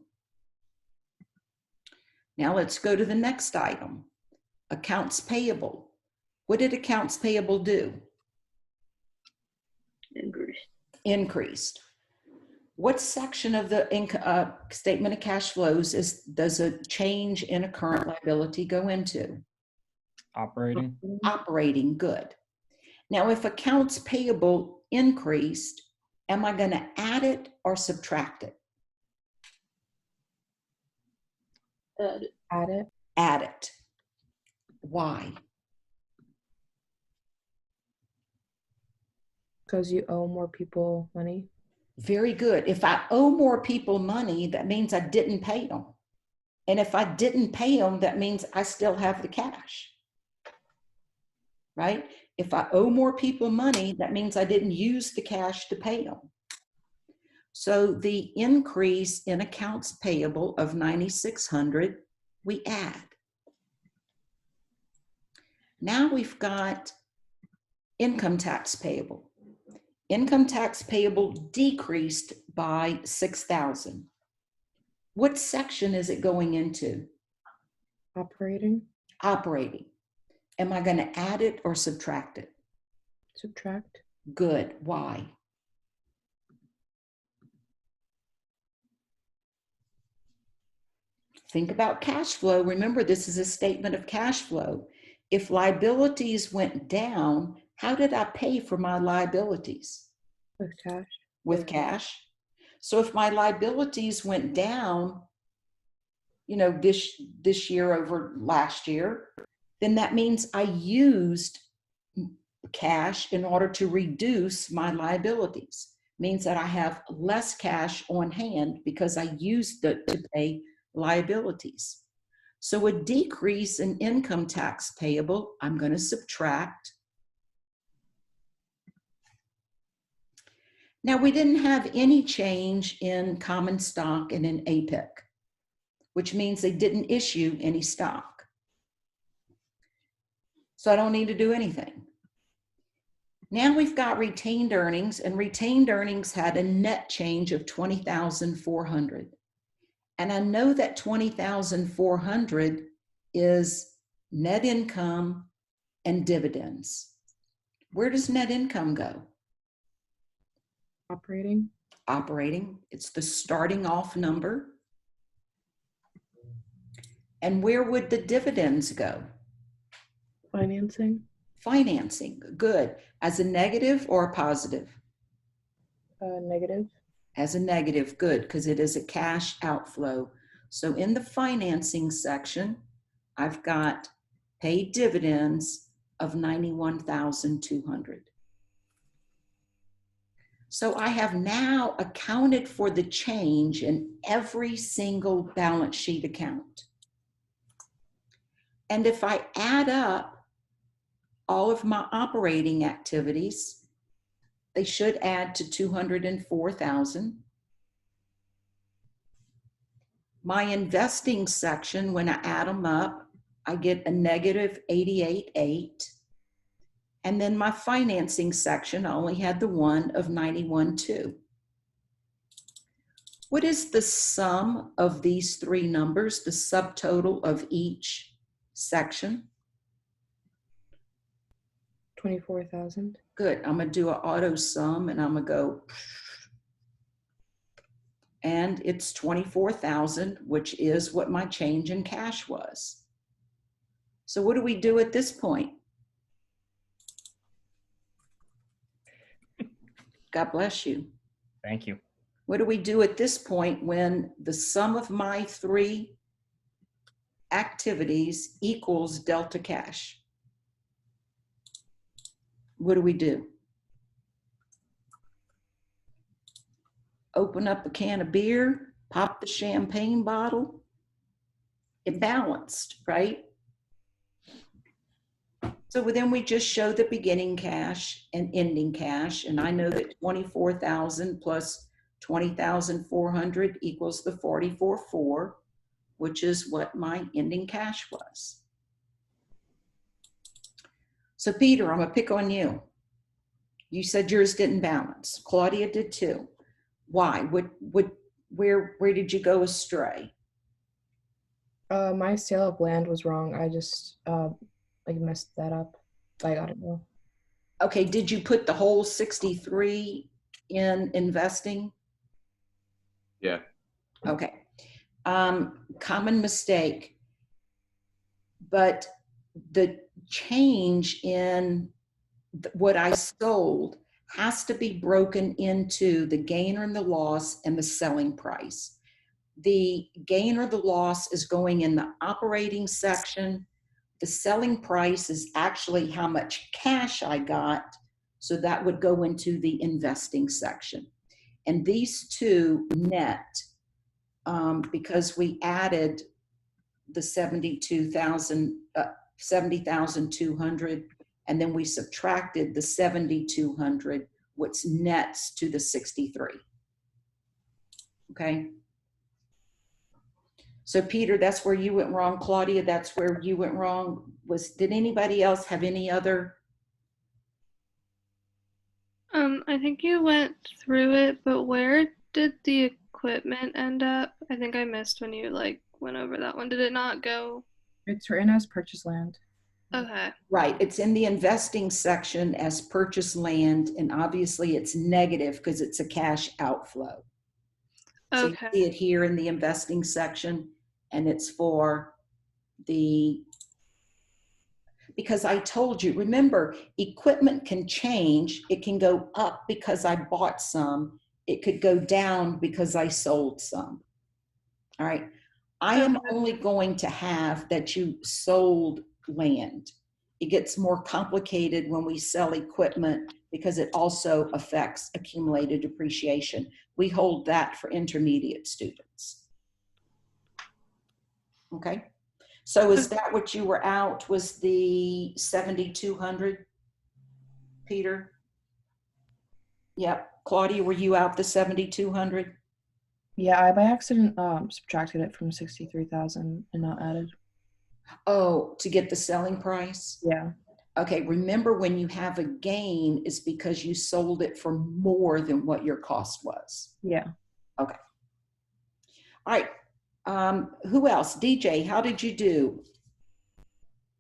Speaker 1: Now let's go to the next item, accounts payable. What did accounts payable do? Increased. What section of the statement of cash flows does a change in a current liability go into?
Speaker 5: Operating.
Speaker 1: Operating. Good. Now, if accounts payable increased, am I going to add it or subtract it?
Speaker 10: Add it.
Speaker 1: Add it. Why?
Speaker 10: Because you owe more people money.
Speaker 1: Very good. If I owe more people money, that means I didn't pay them. And if I didn't pay them, that means I still have the cash. Right? If I owe more people money, that means I didn't use the cash to pay them. So the increase in accounts payable of 9,600, we add. Now we've got income tax payable. Income tax payable decreased by 6,000. What section is it going into?
Speaker 10: Operating.
Speaker 1: Operating. Am I going to add it or subtract it?
Speaker 10: Subtract.
Speaker 1: Good. Why? Think about cash flow. Remember, this is a statement of cash flow. If liabilities went down, how did I pay for my liabilities?
Speaker 10: With cash.
Speaker 1: With cash. So if my liabilities went down, you know, this year over last year, then that means I used cash in order to reduce my liabilities. Means that I have less cash on hand because I used it to pay liabilities. So a decrease in income tax payable, I'm going to subtract. Now, we didn't have any change in common stock and in APIC, which means they didn't issue any stock. So I don't need to do anything. Now we've got retained earnings, and retained earnings had a net change of 20,400. And I know that 20,400 is net income and dividends. Where does net income go?
Speaker 10: Operating.
Speaker 1: Operating. It's the starting off number. And where would the dividends go?
Speaker 10: Financing.
Speaker 1: Financing. Good. As a negative or a positive?
Speaker 10: Negative.
Speaker 1: As a negative. Good, because it is a cash outflow. So in the financing section, I've got paid dividends of 91,200. So I have now accounted for the change in every single balance sheet account. And if I add up all of my operating activities, they should add to 204,000. My investing section, when I add them up, I get a negative 88,800. And then my financing section, I only had the one of 91,200. What is the sum of these three numbers, the subtotal of each section?
Speaker 10: 24,000.
Speaker 1: Good. I'm going to do an auto sum and I'm going to go. And it's 24,000, which is what my change in cash was. So what do we do at this point? God bless you.
Speaker 5: Thank you.
Speaker 1: What do we do at this point when the sum of my 3 activities equals delta cash? What do we do? Open up a can of beer, pop the champagne bottle? It balanced, right? So then we just show the beginning cash and ending cash. And I know that 24,000 plus 20,400 equals the 44,400, which is what my ending cash was. So Peter, I'm gonna pick on you. You said yours didn't balance. Claudia did too. Why? Where did you go astray?
Speaker 10: My sale of land was wrong. I just like messed that up. I got it wrong.
Speaker 1: Okay, did you put the whole 63 in investing?
Speaker 4: Yeah.
Speaker 1: Okay. Common mistake. But the change in what I sold has to be broken into the gain or the loss and the selling price. The gain or the loss is going in the operating section. The selling price is actually how much cash I got. So that would go into the investing section. And these two net because we added the 70,200, and then we subtracted the 7,200, which nets to the 63. Okay. So Peter, that's where you went wrong. Claudia, that's where you went wrong. Did anybody else have any other?
Speaker 7: I think you went through it, but where did the equipment end up? I think I missed when you like went over that one. Did it not go?
Speaker 10: It's written as purchase land.
Speaker 7: Okay.
Speaker 1: Right, it's in the investing section as purchase land, and obviously it's negative because it's a cash outflow. So you
Speaker 7: Okay.
Speaker 1: see it here in the investing section, and it's for because I told you, remember, equipment can change. It can go up because I bought some. It could go down because I sold some. All right. I am only going to have that you sold land. It gets more complicated when we sell equipment because it also affects accumulated depreciation. We hold that for intermediate students. Okay. So is that what you were out, was the 7,200, Peter? Yep. Claudia, were you out the 7,200?
Speaker 10: Yeah, I by accident subtracted it from 63,000 and not added.
Speaker 1: Oh, to get the selling price?
Speaker 10: Yeah.
Speaker 1: Okay, remember when you have a gain is because you sold it for more than what your cost was.
Speaker 10: Yeah.
Speaker 1: Okay. All right. Who else? DJ, how did you do?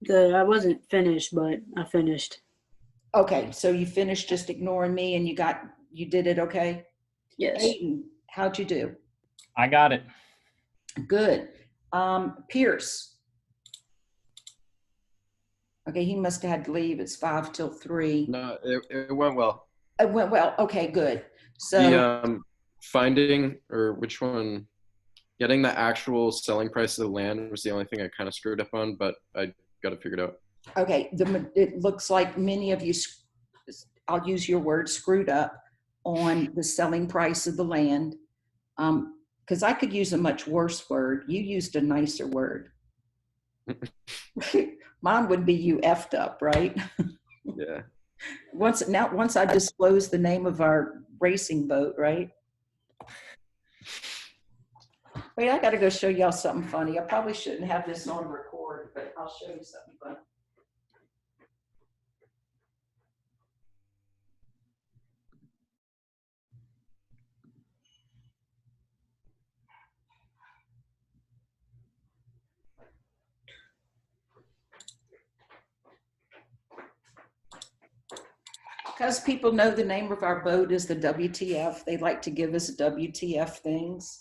Speaker 8: Good. I wasn't finished, but I finished.
Speaker 1: Okay, so you finished just ignoring me and you did it okay?
Speaker 8: Yes.
Speaker 1: Aiden, how'd you do?
Speaker 5: I got it.
Speaker 1: Good. Pierce. Okay, he must have had to leave. It's 5 till 3.
Speaker 11: No, it went well.
Speaker 1: It went well. Okay, good. So
Speaker 11: The finding, or which one, getting the actual selling price of the land was the only thing I kind of screwed up on, but I got it figured out.
Speaker 1: okay, it looks like many of you, I'll use your word, screwed up on the selling price of the land. Because I could use a much worse word. You used a nicer word. Mine would be you effed up, right?
Speaker 11: Yeah.
Speaker 1: Once I disclose the name of our racing boat, right? Wait, I got to go show y'all something funny. I probably shouldn't have this on record, but I'll show you something funny. Because people know the name of our boat is the WTF, they like to give us WTF things.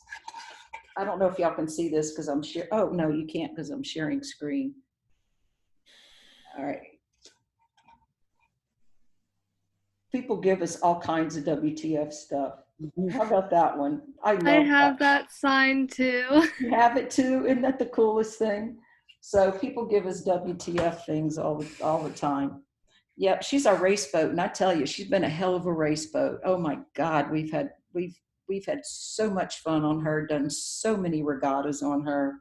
Speaker 1: I don't know if y'all can see this because I'm sharing. Oh, no, you can't because I'm sharing screen. All right. People give us all kinds of WTF stuff. How about that one? I love
Speaker 7: I have that sign too.
Speaker 1: You have it too. Isn't that the coolest thing? So people give us WTF things all the time. Yep, she's our race boat, and I tell you, she's been a hell of a race boat. Oh my God, we've had so much fun on her. Done so many regattas on her,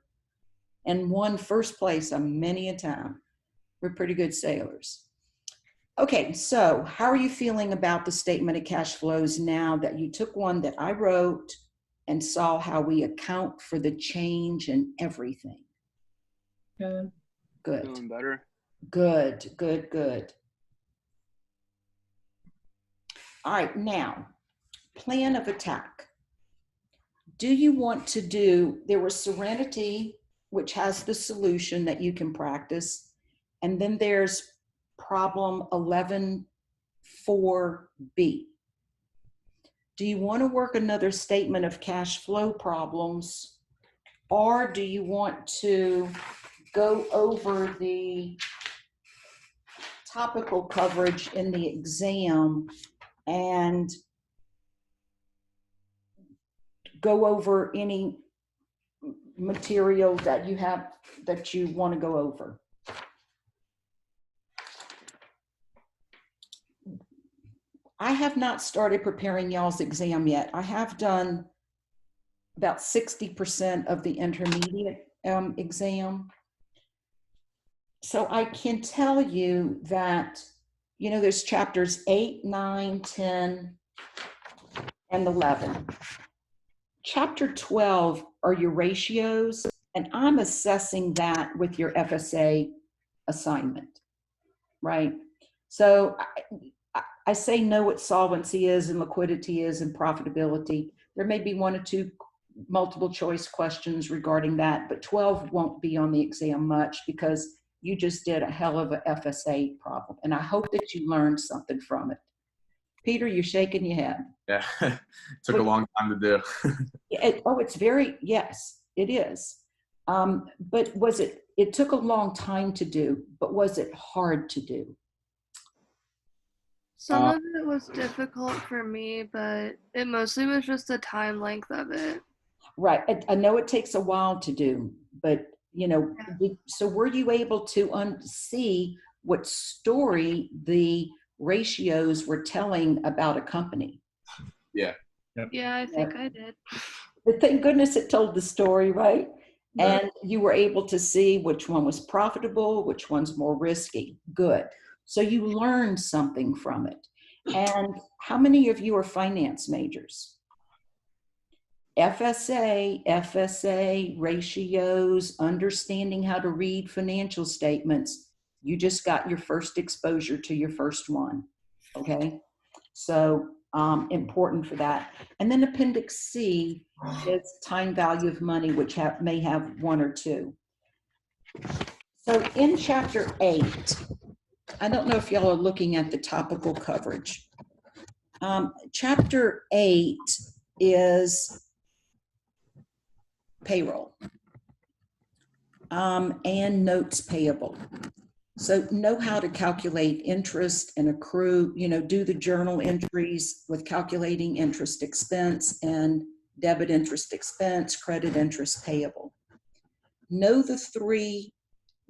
Speaker 1: and won first place on many a time. We're pretty good sailors. Okay, so how are you feeling about the statement of cash flows now that you took one that I wrote and saw how we account for the change and everything?
Speaker 10: Good.
Speaker 1: Good.
Speaker 12: Feeling better.
Speaker 1: Good, good, good. All right, now, plan of attack. Do you want to do, there was Serenity, which has the solution that you can practice, and then there's problem 11.4b. Do you want to work another statement of cash flow problems, or do you want to go over the topical coverage in the exam and go over any material that you have that you want to go over? I have not started preparing y'all's exam yet. I have done about 60% of the intermediate exam. So I can tell you that, you know, there's chapters 8, 9, 10, and 11. Chapter 12 are your ratios, and I'm assessing that with your FSA assignment, right? So I say know what solvency is and liquidity is and profitability. There may be 1 or 2 multiple choice questions regarding that, but 12 won't be on the exam much because you just did a hell of a FSA problem. And I hope that you learned something from it. Peter, you're shaking your head.
Speaker 4: Yeah, it took a long time to do.
Speaker 1: It's very, yes, it is. But it took a long time to do, but was it hard to do?
Speaker 7: Some of it was difficult for me, but it mostly was just the time length of it.
Speaker 1: Right. I know it takes a while to do, but, you know, so were you able to see what story the ratios were telling about a company?
Speaker 4: Yeah.
Speaker 5: Yep.
Speaker 7: Yeah, I think I did.
Speaker 1: But thank goodness it told the story, right? Yeah. And you were able to see which one was profitable, which one's more risky. Good. So you learned something from it. And how many of you are finance majors? FSA, ratios, understanding how to read financial statements. You just got your first exposure to your first one, okay? So important for that. And then Appendix C is time value of money, which may have 1 or 2. So in Chapter 8, I don't know if y'all are looking at the topical coverage. Chapter 8 is payroll and notes payable. So know how to calculate interest and accrue, you know, do the journal entries with calculating interest expense and debit interest expense, credit interest payable. Know the 3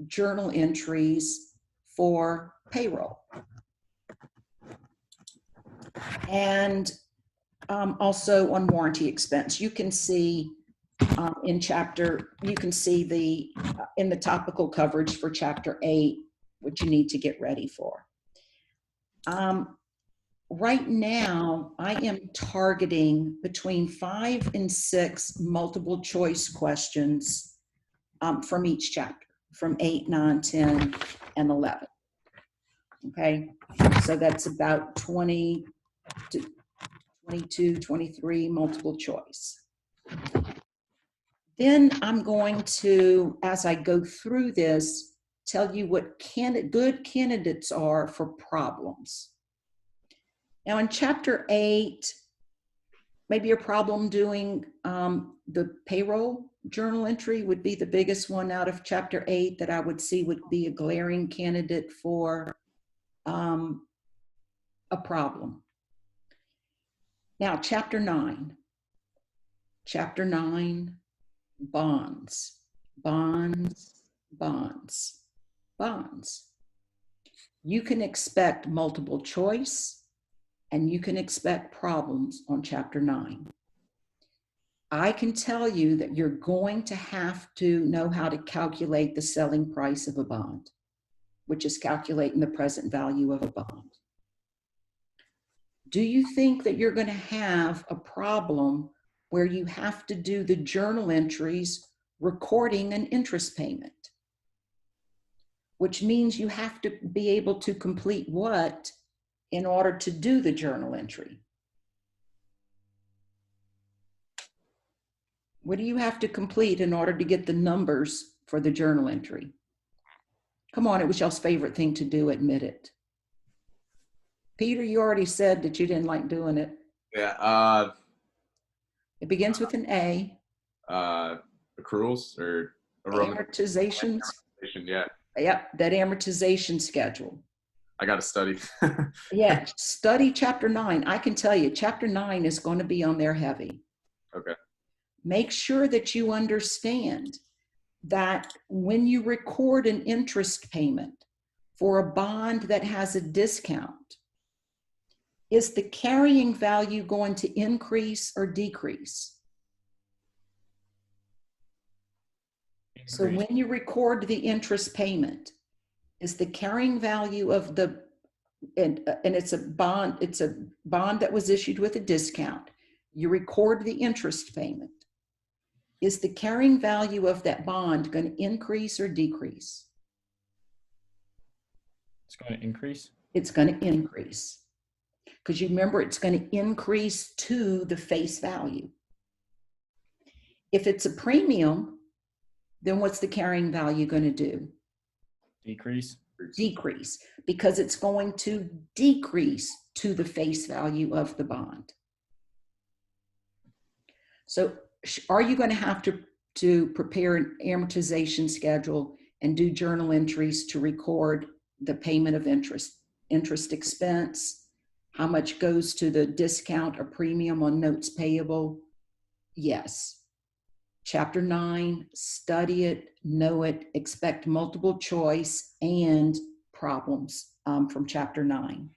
Speaker 1: journal entries for payroll. And also on warranty expense, you can see in the topical coverage for Chapter 8, what you need to get ready for. Right now, I am targeting between 5 and 6 multiple choice questions from each chapter, from 8, 9, 10, and 11. Okay, so that's about 20 to 22, 23 multiple choice. Then I'm going to, as I go through this, tell you what good candidates are for problems. Now in Chapter 8, maybe a problem doing the payroll journal entry would be the biggest one out of chapter 8 that I would see would be a glaring candidate for a problem. Now, chapter 9. Chapter 9, bonds, bonds, bonds, bonds. You can expect multiple choice and you can expect problems on chapter 9. I can tell you that you're going to have to know how to calculate the selling price of a bond, which is calculating the present value of a bond. Do you think that you're going to have a problem where you have to do the journal entries recording an interest payment? Which means you have to be able to complete what in order to do the journal entry? What do you have to complete in order to get the numbers for the journal entry? Come on, it was y'all's favorite thing to do, admit it. Peter, you already said that you didn't like doing it.
Speaker 4: Yeah.
Speaker 1: It begins with an A.
Speaker 4: Accruals or
Speaker 1: Amortizations.
Speaker 4: Yeah.
Speaker 1: Yep, that amortization schedule.
Speaker 4: I got to study.
Speaker 1: Yeah, study chapter 9. I can tell you, chapter 9 is going to be on there heavy.
Speaker 4: Okay.
Speaker 1: Make sure that you understand that when you record an interest payment for a bond that has a discount, is the carrying value going to increase or decrease? So when you record the interest payment, is the carrying value of the, and it's a bond that was issued with a discount. You record the interest payment. Is the carrying value of that bond going to increase or decrease?
Speaker 5: It's going to increase.
Speaker 1: It's going to increase. Because you remember, it's going to increase to the face value. If it's a premium, then what's the carrying value going to do?
Speaker 5: Decrease.
Speaker 1: Decrease, because it's going to decrease to the face value of the bond. So are you going to have to prepare an amortization schedule and do journal entries to record the payment of interest expense, how much goes to the discount or premium on notes payable? Yes. Chapter 9, study it, know it, expect multiple choice and problems from chapter 9.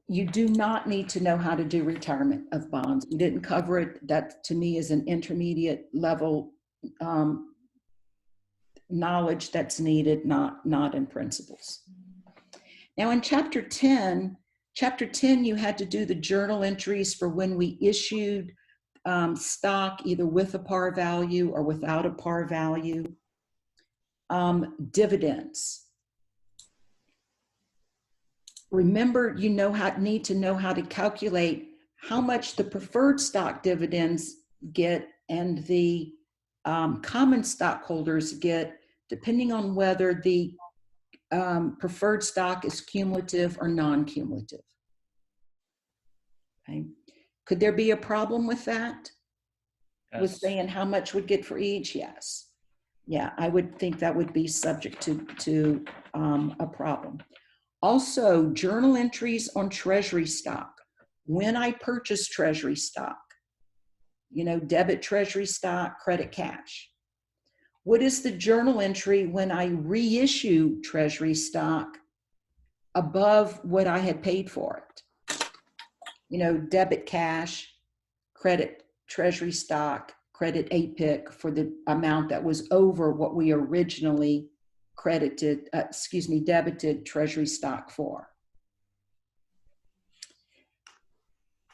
Speaker 1: You do not need to know how to do retirement of bonds. We didn't cover it. That to me is an intermediate level knowledge that's needed, not in principles. Now in chapter 10, you had to do the journal entries for when we issued stock, either with a par value or without a par value. Dividends. Remember, you need to know how to calculate how much the preferred stock dividends get and the common stockholders get, depending on whether the preferred stock is cumulative or non-cumulative. Okay. Could there be a problem with that?
Speaker 5: Yes.
Speaker 1: With saying how much would get for each? Yes. Yeah, I would think that would be subject to a problem. Also, journal entries on treasury stock. When I purchase treasury stock, debit treasury stock, credit cash. What is the journal entry when I reissue treasury stock above what I had paid for it? Debit cash, credit treasury stock, credit APIC for the amount that was over what we originally debited treasury stock for.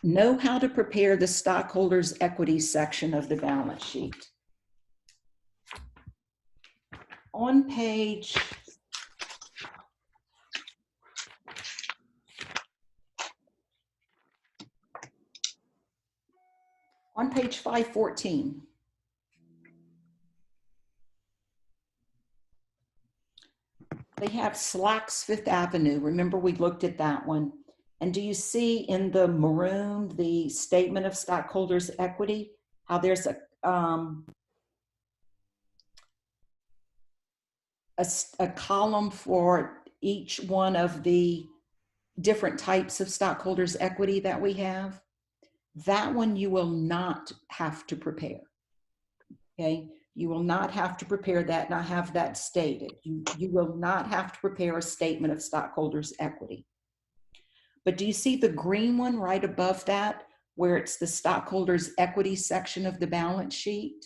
Speaker 1: Know how to prepare the stockholders' equity section of the balance sheet. On page 514. They have Slacks Fifth Avenue. Remember, we looked at that one. And do you see in the maroon, the statement of stockholders' equity, how there's a column for each one of the different types of stockholders' equity that we have? That one you will not have to prepare. Okay, you will not have to prepare that, and I have that stated. You will not have to prepare a statement of stockholders' equity. But do you see the green one right above that, where it's the stockholders' equity section of the balance sheet?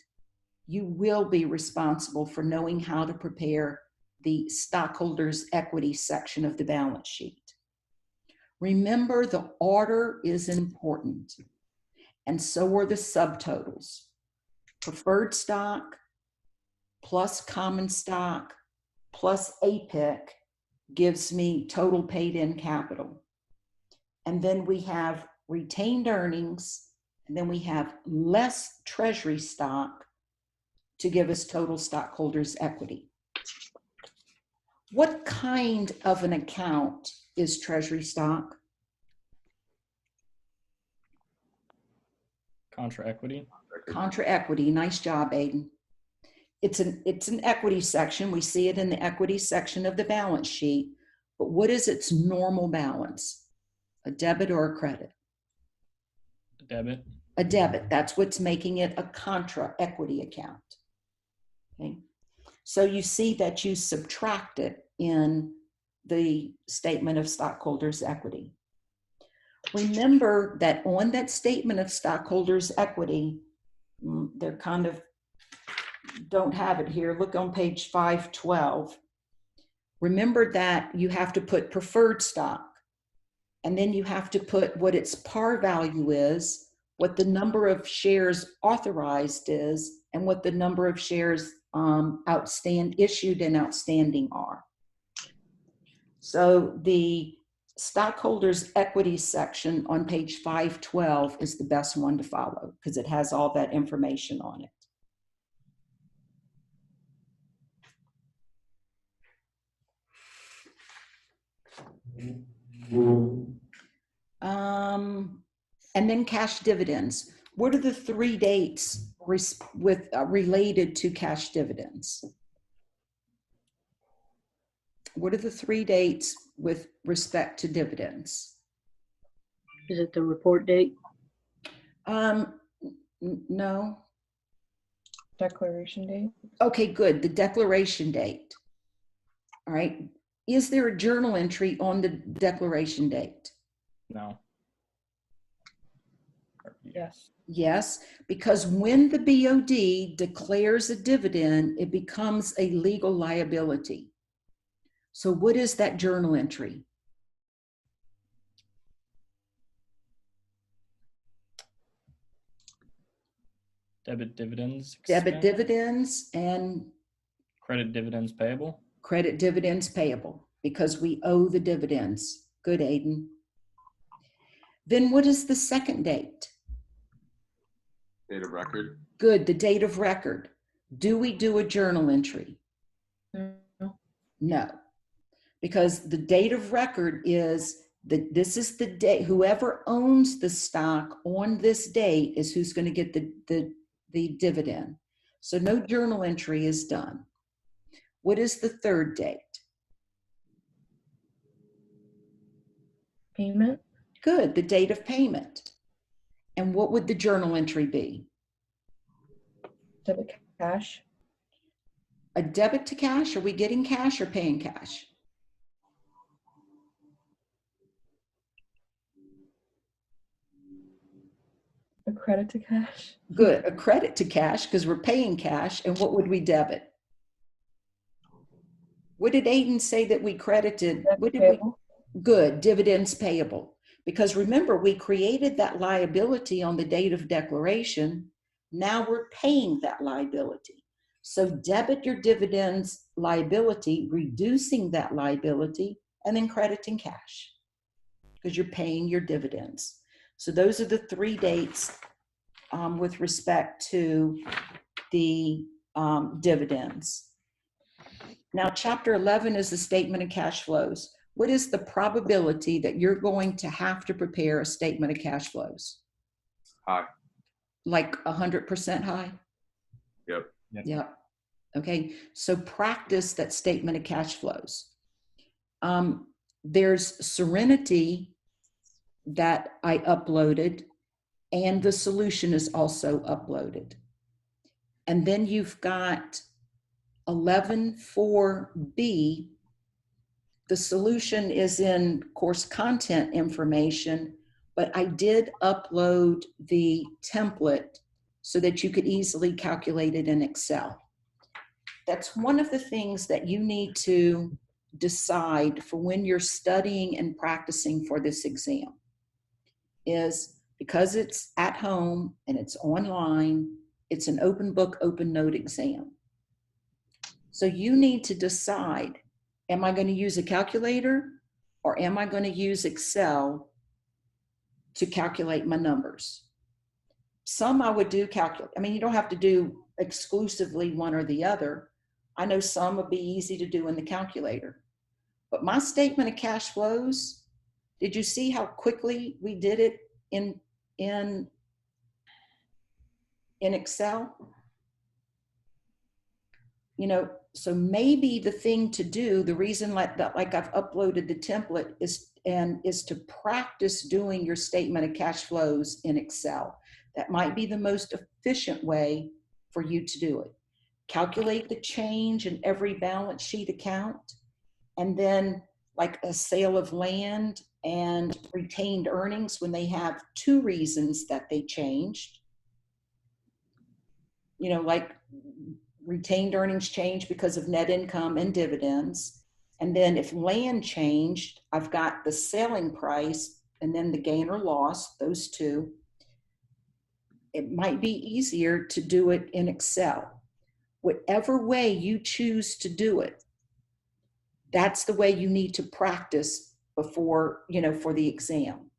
Speaker 1: You will be responsible for knowing how to prepare the stockholders' equity section of the balance sheet. Remember, the order is important, and so are the subtotals. Preferred stock plus common stock plus APIC gives me total paid in capital. And then we have retained earnings, and then we have less treasury stock to give us total stockholders' equity. What kind of an account is treasury stock?
Speaker 5: Contra equity.
Speaker 1: Contra equity. Nice job, Aiden. It's an equity section. We see it in the equity section of the balance sheet. But what is its normal balance? A debit or a credit?
Speaker 5: A debit.
Speaker 1: A debit. That's what's making it a contra equity account. Okay. So you see that you subtract it in the statement of stockholders' equity. Remember that on that statement of stockholders' equity, they're kind of, don't have it here. Look on page 512. Remember that you have to put preferred stock, and then you have to put what its par value is, what the number of shares authorized is, and what the number of shares issued and outstanding are. So the stockholders' equity section on page 512 is the best one to follow because it has all that information on it. And then cash dividends. What are the 3 dates related to cash dividends? What are the 3 dates with respect to dividends?
Speaker 8: Is it the report date?
Speaker 1: No.
Speaker 10: Declaration date.
Speaker 1: Okay, good. The declaration date. All right. Is there a journal entry on the declaration date?
Speaker 5: No. Yes.
Speaker 1: Yes, because when the BOD declares a dividend, it becomes a legal liability. So what is that journal entry?
Speaker 5: Debit dividends.
Speaker 1: Debit
Speaker 5: expense.
Speaker 1: dividends and
Speaker 5: Credit dividends payable.
Speaker 1: credit dividends payable because we owe the dividends. Good, Aiden. Then what is the second date?
Speaker 4: Date of record.
Speaker 1: Good, the date of record. Do we do a journal entry?
Speaker 10: No.
Speaker 1: No, because the date of record is this is the date. Whoever owns the stock on this date is who's going to get the dividend. So no journal entry is done. What is the third date?
Speaker 10: Payment.
Speaker 1: Good, the date of payment. And what would the journal entry be?
Speaker 10: Debit cash.
Speaker 1: A debit to cash? Are we getting cash or paying cash?
Speaker 10: A credit to cash.
Speaker 1: Good, a credit to cash because we're paying cash. And what would we debit? What did Aiden say that we credited? What did we? Good, dividends payable. Because remember, we created that liability on the date of declaration. Now we're paying that liability. So debit your dividends liability, reducing that liability, and then crediting cash because you're paying your dividends. So those are the 3 dates with respect to the dividends. Now, Chapter 11 is the statement of cash flows. what is the probability that you're going to have to prepare a statement of cash flows?
Speaker 4: High.
Speaker 1: Like 100% high?
Speaker 4: Yep.
Speaker 1: Yep. Okay, so practice that statement of cash flows. There's Serenity that I uploaded, and the solution is also uploaded. And then you've got 11.4b. The solution is in course content information, but I did upload the template so that you could easily calculate it in Excel. That's one of the things that you need to decide for when you're studying and practicing for this exam, is because it's at home and it's online, it's an open book, open note exam. So you need to decide, am I going to use a calculator or am I going to use Excel to calculate my numbers? Some I would do calculate. I mean, you don't have to do exclusively one or the other. I know some would be easy to do in the calculator. But my statement of cash flows, did you see how quickly we did it in Excel? You know, so maybe the thing to do, the reason like I've uploaded the template is to practice doing your statement of cash flows in Excel. That might be the most efficient way for you to do it. Calculate the change in every balance sheet account, and then like a sale of land and retained earnings when they have two reasons that they changed. You know, like retained earnings change because of net income and dividends. And then if land changed, I've got the selling price and then the gain or loss, those two. It might be easier to do it in Excel. Whatever way you choose to do it, that's the way you need to practice before, you know, for the exam.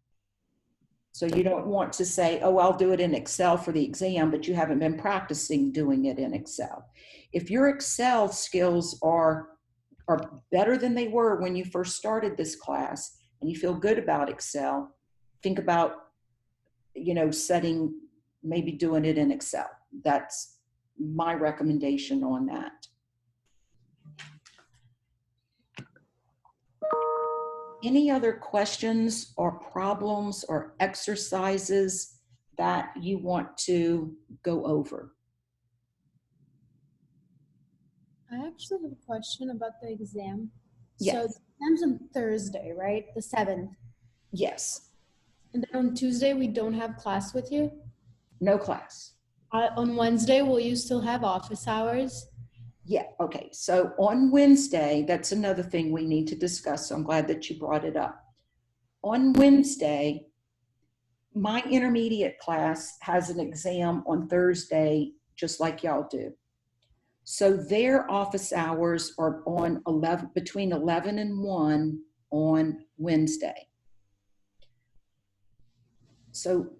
Speaker 1: So you don't want to say, oh, I'll do it in Excel for the exam, but you haven't been practicing doing it in Excel. If your Excel skills are better than they were when you first started this class and you feel good about Excel, think about, you know, maybe doing it in Excel. That's my recommendation on that. Any other questions or problems or exercises that you want to go over?
Speaker 9: I actually have a question about the exam.
Speaker 1: Yes.
Speaker 9: So the exam's on Thursday, right? The 7th.
Speaker 1: Yes.
Speaker 9: And then on Tuesday, we don't have class with you?
Speaker 1: No class.
Speaker 9: On Wednesday, will you still have office hours?
Speaker 1: Yeah, okay. So on Wednesday, that's another thing we need to discuss. So I'm glad that you brought it up. On Wednesday, my intermediate class has an exam on Thursday, just like y'all do. So their office hours are on between 11 and 1 on Wednesday. So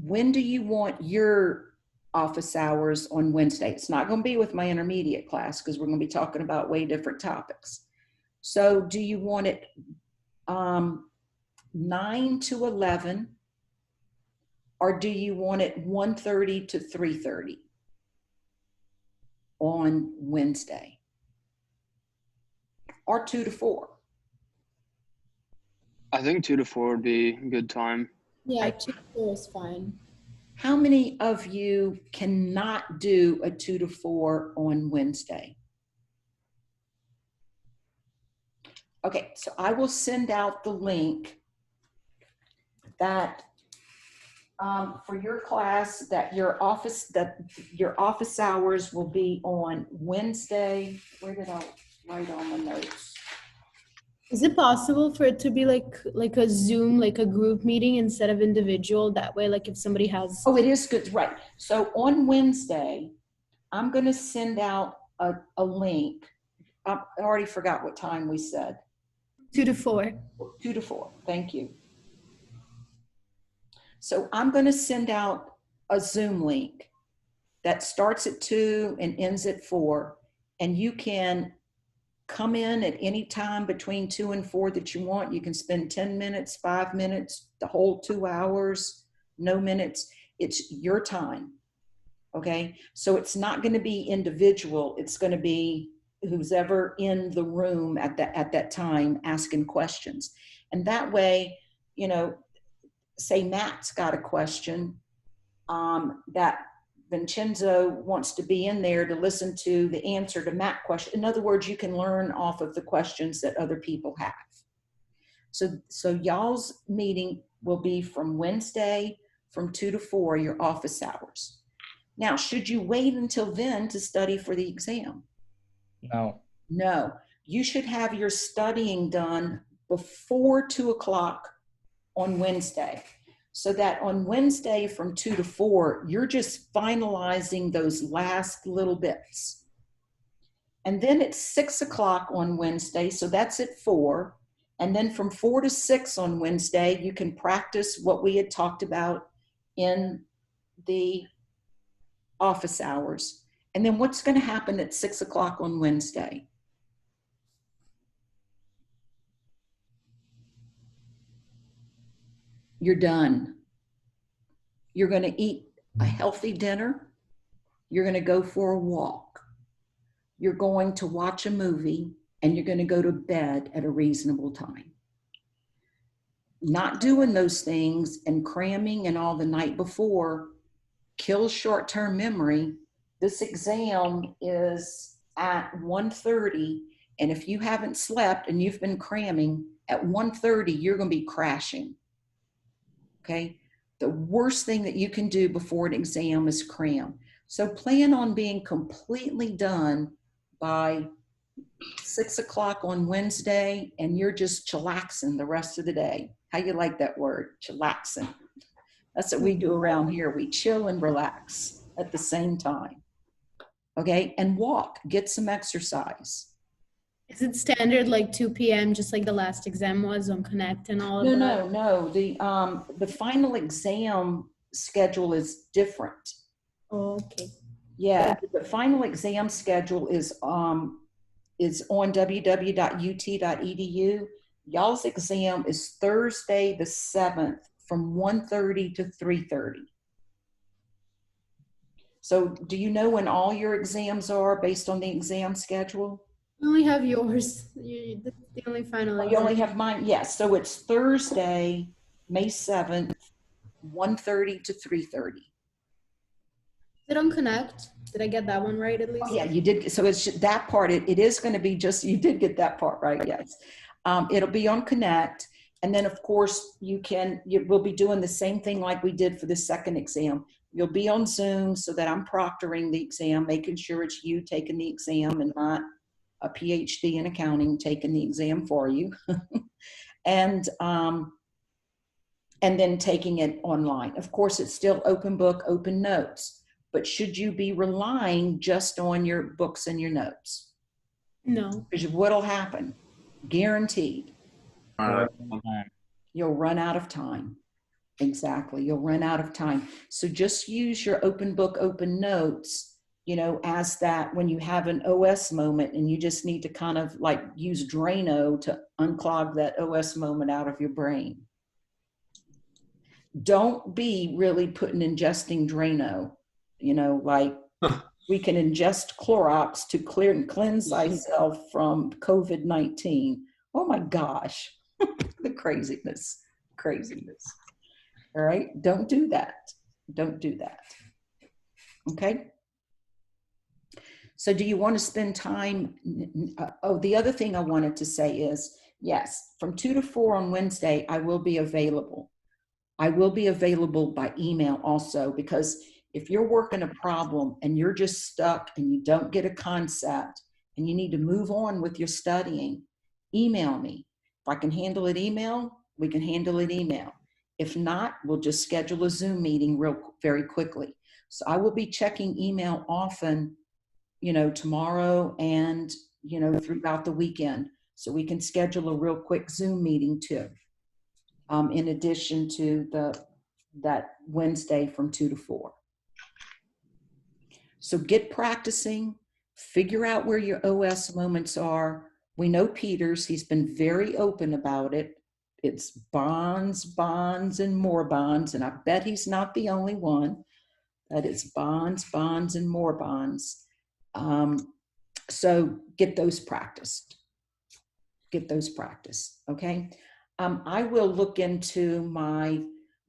Speaker 1: when do you want your office hours on Wednesday? It's not going to be with my intermediate class because we're going to be talking about way different topics. So do you want it 9 to 11, or do you want it 1:30 to 3:30 on Wednesday, or 2 to 4?
Speaker 12: I think 2 to 4 would be a good time.
Speaker 9: Yeah, 2 to 4 is fine.
Speaker 1: How many of you cannot do a 2 to 4 on Wednesday? Okay, so I will send out the link that for your class, that your office hours will be on Wednesday. Where did I write on the notes?
Speaker 9: Is it possible for it to be like a Zoom, like a group meeting instead of individual? That way, like if somebody has...
Speaker 1: Oh, it is good, right. So on Wednesday, I'm going to send out a link. I already forgot what time we said.
Speaker 9: 2 to 4.
Speaker 1: 2 to 4, thank you. So I'm going to send out a Zoom link that starts at 2 and ends at 4, and you can come in at any time between 2 and 4 that you want. You can spend 10 minutes, 5 minutes, the whole 2 hours, no minutes. It's your time. Okay. So it's not going to be individual. It's going to be who's ever in the room at that time asking questions. And that way, you know, say Matt's got a question that Vincenzo wants to be in there to listen to the answer to Matt's question. In other words, you can learn off of the questions that other people have. So y'all's meeting will be from Wednesday from 2 to 4, your office hours. Now, should you wait until then to study for the exam?
Speaker 5: No.
Speaker 1: No. You should have your studying done before 2 o'clock on Wednesday, so that on Wednesday from 2 to 4, you're just finalizing those last little bits. And then it's 6 o'clock on Wednesday, so that's at 4. And then from 4 to 6 on Wednesday, you can practice what we had talked about in the office hours. And then what's going to happen at 6 o'clock on Wednesday? You're done. You're going to eat a healthy dinner. You're going to go for a walk. You're going to watch a movie, and you're going to go to bed at a reasonable time. Not doing those things and cramming and all the night before kills short-term memory. This exam is at 1:30, and if you haven't slept and you've been cramming, at 1:30, you're going to be crashing. Okay? The worst thing that you can do before an exam is cram. So plan on being completely done by 6 o'clock on Wednesday, and you're just chillaxing the rest of the day. How you like that word? Chillaxing. That's what we do around here. We chill and relax at the same time. Okay? And walk, get some exercise.
Speaker 9: Is it standard like 2 p.m. just like the last exam was on Connect and all of that?
Speaker 1: No. The final exam schedule is different.
Speaker 9: Oh, okay.
Speaker 1: Yeah, the final exam schedule is on www.ut.edu. Y'all's exam is Thursday the 7th from 1:30 to 3:30. So do you know when all your exams are based on the exam schedule?
Speaker 9: I only have yours. That's the only final
Speaker 1: Oh,
Speaker 9: exam.
Speaker 1: you only have mine? Yes. So it's Thursday, May 7th, 1:30 to 3:30.
Speaker 9: Is it on Connect? Did I get that one right at least?
Speaker 1: Oh, yeah, you did. So it's that part. It is going to be just, you did get that part right. Yes. It'll be on Connect. And then of course we'll be doing the same thing like we did for the second exam. You'll be on Zoom so that I'm proctoring the exam, making sure it's you taking the exam and not a PhD in accounting taking the exam for you. and then taking it online. Of course, it's still open book, open notes, but should you be relying just on your books and your notes?
Speaker 9: No.
Speaker 1: Because what'll happen? Guaranteed. You'll run out of time. Exactly. You'll run out of time. So just use your open book, open notes, you know, as that when you have an OS moment and you just need to kind of like use Drano to unclog that OS moment out of your brain. Don't be really ingesting Drano, you know, like we can ingest Clorox to clear and cleanse thyself from COVID-19. Oh my gosh, the craziness. All right, don't do that. Don't do that. Okay. So do you want to spend time? The other thing I wanted to say is, yes, from 2 to 4 on Wednesday, I will be available. I will be available by email also, because if you're working a problem and you're just stuck and you don't get a concept and you need to move on with your studying, email me. If I can handle it email, we can handle it email. If not, we'll just schedule a Zoom meeting very quickly. So I will be checking email often, you know, tomorrow and, you know, throughout the weekend. So we can schedule a real quick Zoom meeting too. In addition to that Wednesday from 2 to 4. So get practicing, figure out where your OS moments are, We know Peters, he's been very open about it. It's bonds, bonds, and more bonds. And I bet he's not the only one. That is bonds, bonds, and more bonds. So get those practiced. Get those practiced, okay? I will look into my,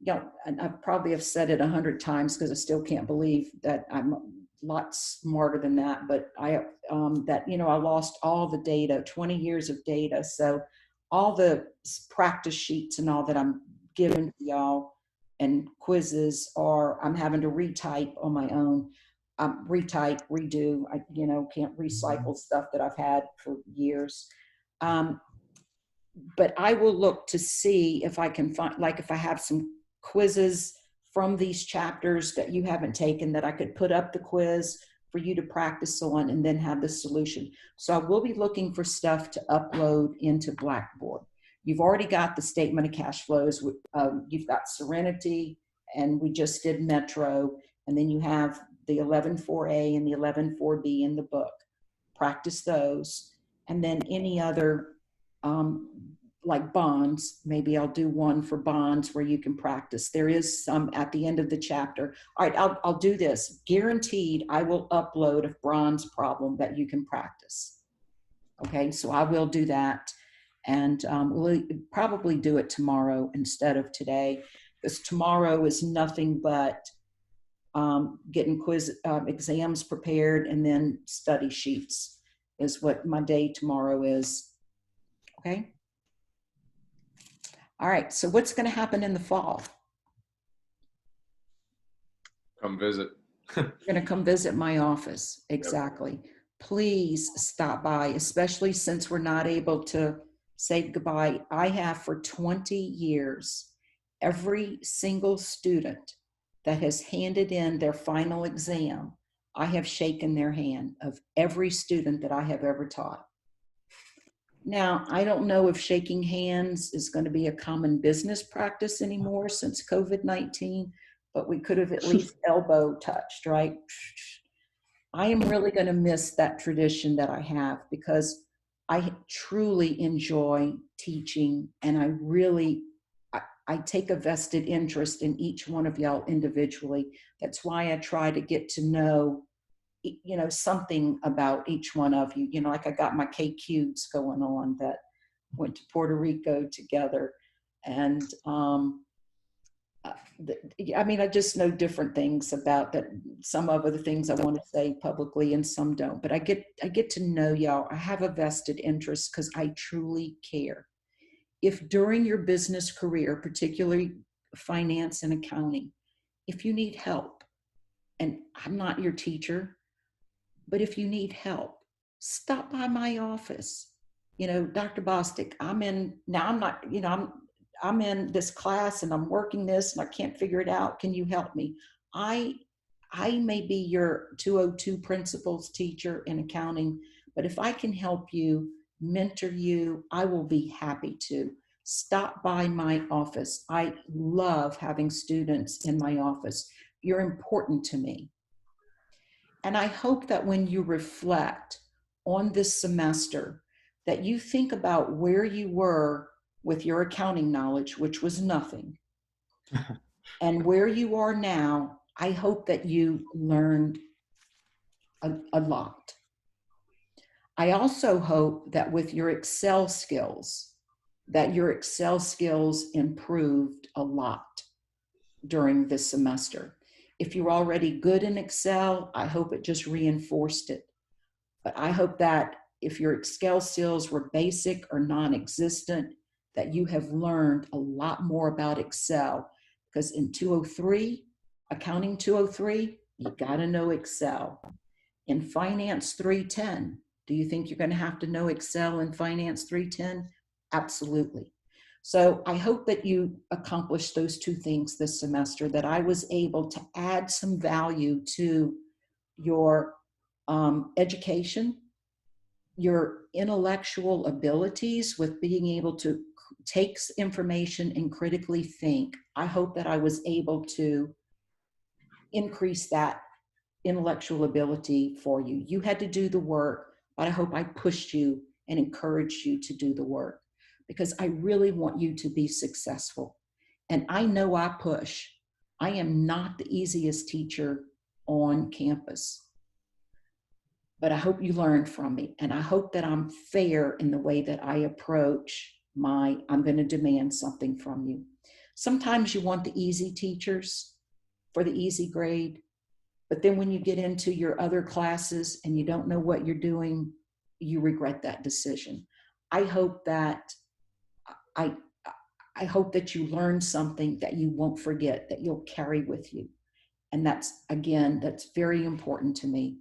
Speaker 1: and I probably have said it 100 times because I still can't believe that I'm a lot smarter than that, but I lost all the data, 20 years of data. So all the practice sheets and all that I'm giving to y'all and quizzes I'm having to retype on my own. Retype, redo. I can't recycle stuff that I've had for years. But I will look to see if I can find, like if I have some quizzes from these chapters that you haven't taken, that I could put up the quiz for you to practice on and then have the solution. So I will be looking for stuff to upload into Blackboard. You've already got the statement of cash flows. You've got Serenity, and we just did Metro. And then you have the 11.4a and the 11.4b in the book. Practice those. And then any other, like bonds, maybe I'll do one for bonds where you can practice. There is some at the end of the chapter. All right, I'll do this. Guaranteed, I will upload a bronze problem that you can practice. Okay, so I will do that. And we'll probably do it tomorrow instead of today, because tomorrow is nothing but getting exams prepared, and then study sheets is what my day tomorrow is. Okay. All right. So what's going to happen in the fall?
Speaker 4: Come visit.
Speaker 1: You're going to come visit my office. Exactly. Yep. Please stop by, especially since we're not able to say goodbye. I have for 20 years, every single student that has handed in their final exam, I have shaken their hand, of every student that I have ever taught. Now, I don't know if shaking hands is going to be a common business practice anymore since COVID-19, but we could have at least elbow touched, right? I am really going to miss that tradition that I have, because I truly enjoy teaching, and I take a vested interest in each one of y'all individually. That's why I try to get to know, something about each one of you. Like I got my KQs going on that went to Puerto Rico together. And I just know different things about that. Some of the things I want to say publicly and some don't, but I get to know y'all. I have a vested interest because I truly care. If during your business career, particularly finance and accounting, if you need help, and I'm not your teacher, but if you need help, stop by my office. Dr. Bostic, I'm in this class and I'm working this and I can't figure it out. Can you help me? I may be your 202 principles teacher in accounting, but if I can help you, mentor you, I will be happy to. Stop by my office. I love having students in my office. You're important to me. And I hope that when you reflect on this semester, that you think about where you were with your accounting knowledge, which was nothing, and where you are now. I hope that you learned a lot. I also hope that with your Excel skills, that your Excel skills improved a lot during this semester. If you're already good in Excel, I hope it just reinforced it. But I hope that if your Excel skills were basic or non-existent, that you have learned a lot more about Excel. Because in 203, accounting 203, you gotta know Excel. In finance 310, do you think you're gonna have to know Excel in finance 310? Absolutely. So I hope that you accomplished those two things this semester, that I was able to add some value to your education, your intellectual abilities with being able to take information and critically think. I hope that I was able to increase that intellectual ability for you. You had to do the work, but I hope I pushed you and encouraged you to do the work because I really want you to be successful. And I know I push. I am not the easiest teacher on campus, but I hope you learned from me. And I hope that I'm fair in the way that I approach I'm going to demand something from you. Sometimes you want the easy teachers for the easy grade, but then when you get into your other classes and you don't know what you're doing, you regret that decision. I hope that I hope that you learn something that you won't forget, that you'll carry with you. And that's very important to me.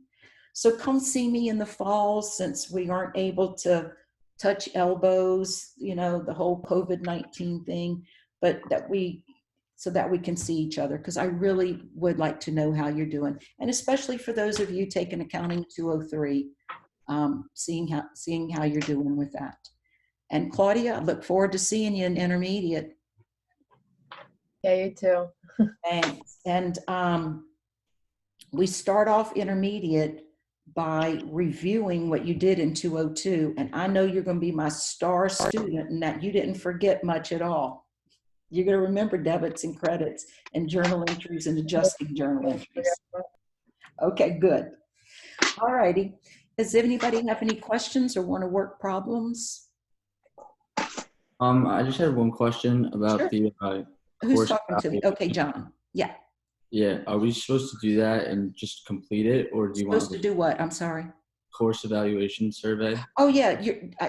Speaker 1: So come see me in the fall, since we aren't able to touch elbows, the whole COVID-19 thing, but so that we can see each other, because I really would like to know how you're doing. And especially for those of you taking Accounting 203, seeing how you're doing with that. And Claudia, I look forward to seeing you in intermediate.
Speaker 10: Yeah, you too.
Speaker 1: Thanks. And we start off intermediate by reviewing what you did in 202. And I know you're going to be my star student and that you didn't forget much at all. You're going to remember debits and credits and journal entries and adjusting journal entries. Okay, good. All righty. Does anybody have any questions or want to work problems?
Speaker 13: I just had one question about
Speaker 1: Sure.
Speaker 13: the
Speaker 1: Who's
Speaker 13: course
Speaker 1: talking to me? Okay, John. Yeah.
Speaker 13: Yeah, are we supposed to do that and just complete it, or do you want
Speaker 1: Supposed to do what? I'm sorry.
Speaker 13: course evaluation survey?
Speaker 1: Oh yeah,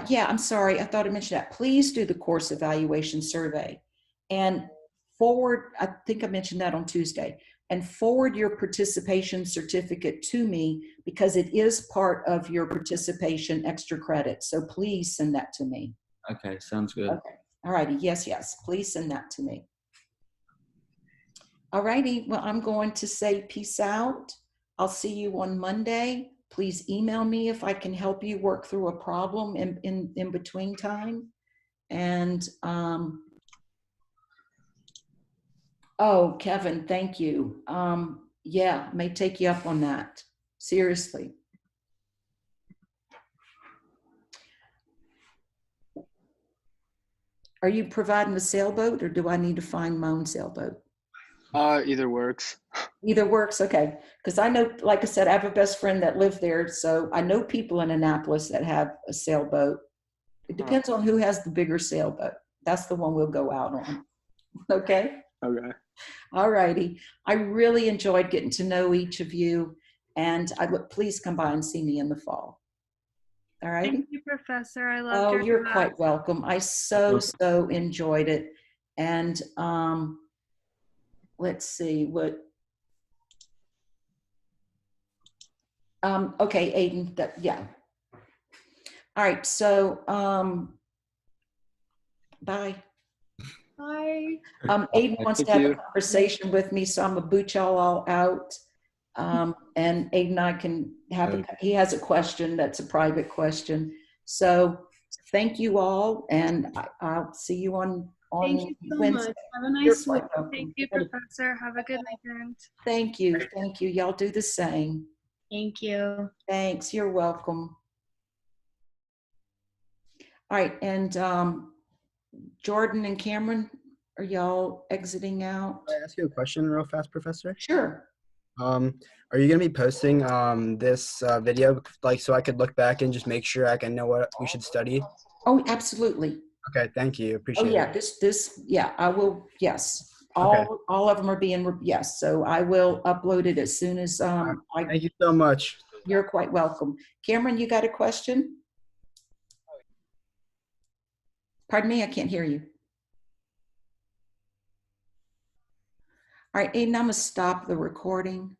Speaker 1: yeah. I'm sorry. I thought I mentioned that. Please do the course evaluation survey, and forward. I think I mentioned that on Tuesday. And forward your participation certificate to me because it is part of your participation extra credit. So please send that to me.
Speaker 13: Okay, sounds good.
Speaker 1: Okay. All righty. Yes, yes. Please send that to me. All righty. Well, I'm going to say peace out. I'll see you on Monday. Please email me if I can help you work through a problem in between time. And oh, Kevin, thank you. Yeah, may take you up on that. Seriously. Are you providing the sailboat or do I need to find my own sailboat?
Speaker 12: Either works.
Speaker 1: Either works, okay. Because I know, like I said, I have a best friend that lived there, so I know people in Annapolis that have a sailboat. It depends on who has the bigger sailboat. That's the one we'll go out on. Okay?
Speaker 12: Okay.
Speaker 1: All righty. I really enjoyed getting to know each of you, and please come by and see me in the fall. All right?
Speaker 7: Thank you, Professor. I loved
Speaker 1: Oh,
Speaker 7: your
Speaker 1: you're
Speaker 7: class.
Speaker 1: quite welcome. I so enjoyed it. And let's see what. Okay, Aiden. Yeah. All right. So bye.
Speaker 9: Bye.
Speaker 1: Aiden wants to
Speaker 12: Thank
Speaker 1: have a
Speaker 12: you.
Speaker 1: conversation with me, so I'm gonna boot y'all all out. And Aiden and I can have he has a question that's a private question. So thank you all, and I'll see you on
Speaker 9: Thank you so
Speaker 1: Wednesday.
Speaker 9: much. Have a nice week.
Speaker 7: Thank you, Professor. Have a good weekend.
Speaker 1: Thank you. Thank you. Y'all do the same.
Speaker 9: Thank you.
Speaker 1: Thanks. You're welcome. All right. And Jordan and Cameron, are y'all exiting out?
Speaker 14: Can I ask you a question real fast, Professor?
Speaker 1: Sure.
Speaker 14: Are you going to be posting this video, like, so I could look back and just make sure I can know what we should study?
Speaker 1: Oh, absolutely.
Speaker 14: Okay, thank you. Appreciate
Speaker 1: Oh yeah,
Speaker 14: it.
Speaker 1: yeah, I will. Yes.
Speaker 14: Okay.
Speaker 1: All of them are being, yes. So I will upload it as soon as
Speaker 14: Thank you so much.
Speaker 1: You're quite welcome. Cameron, you got a question? Pardon me, I can't hear you. All right, Aiden, I'm gonna stop the recording.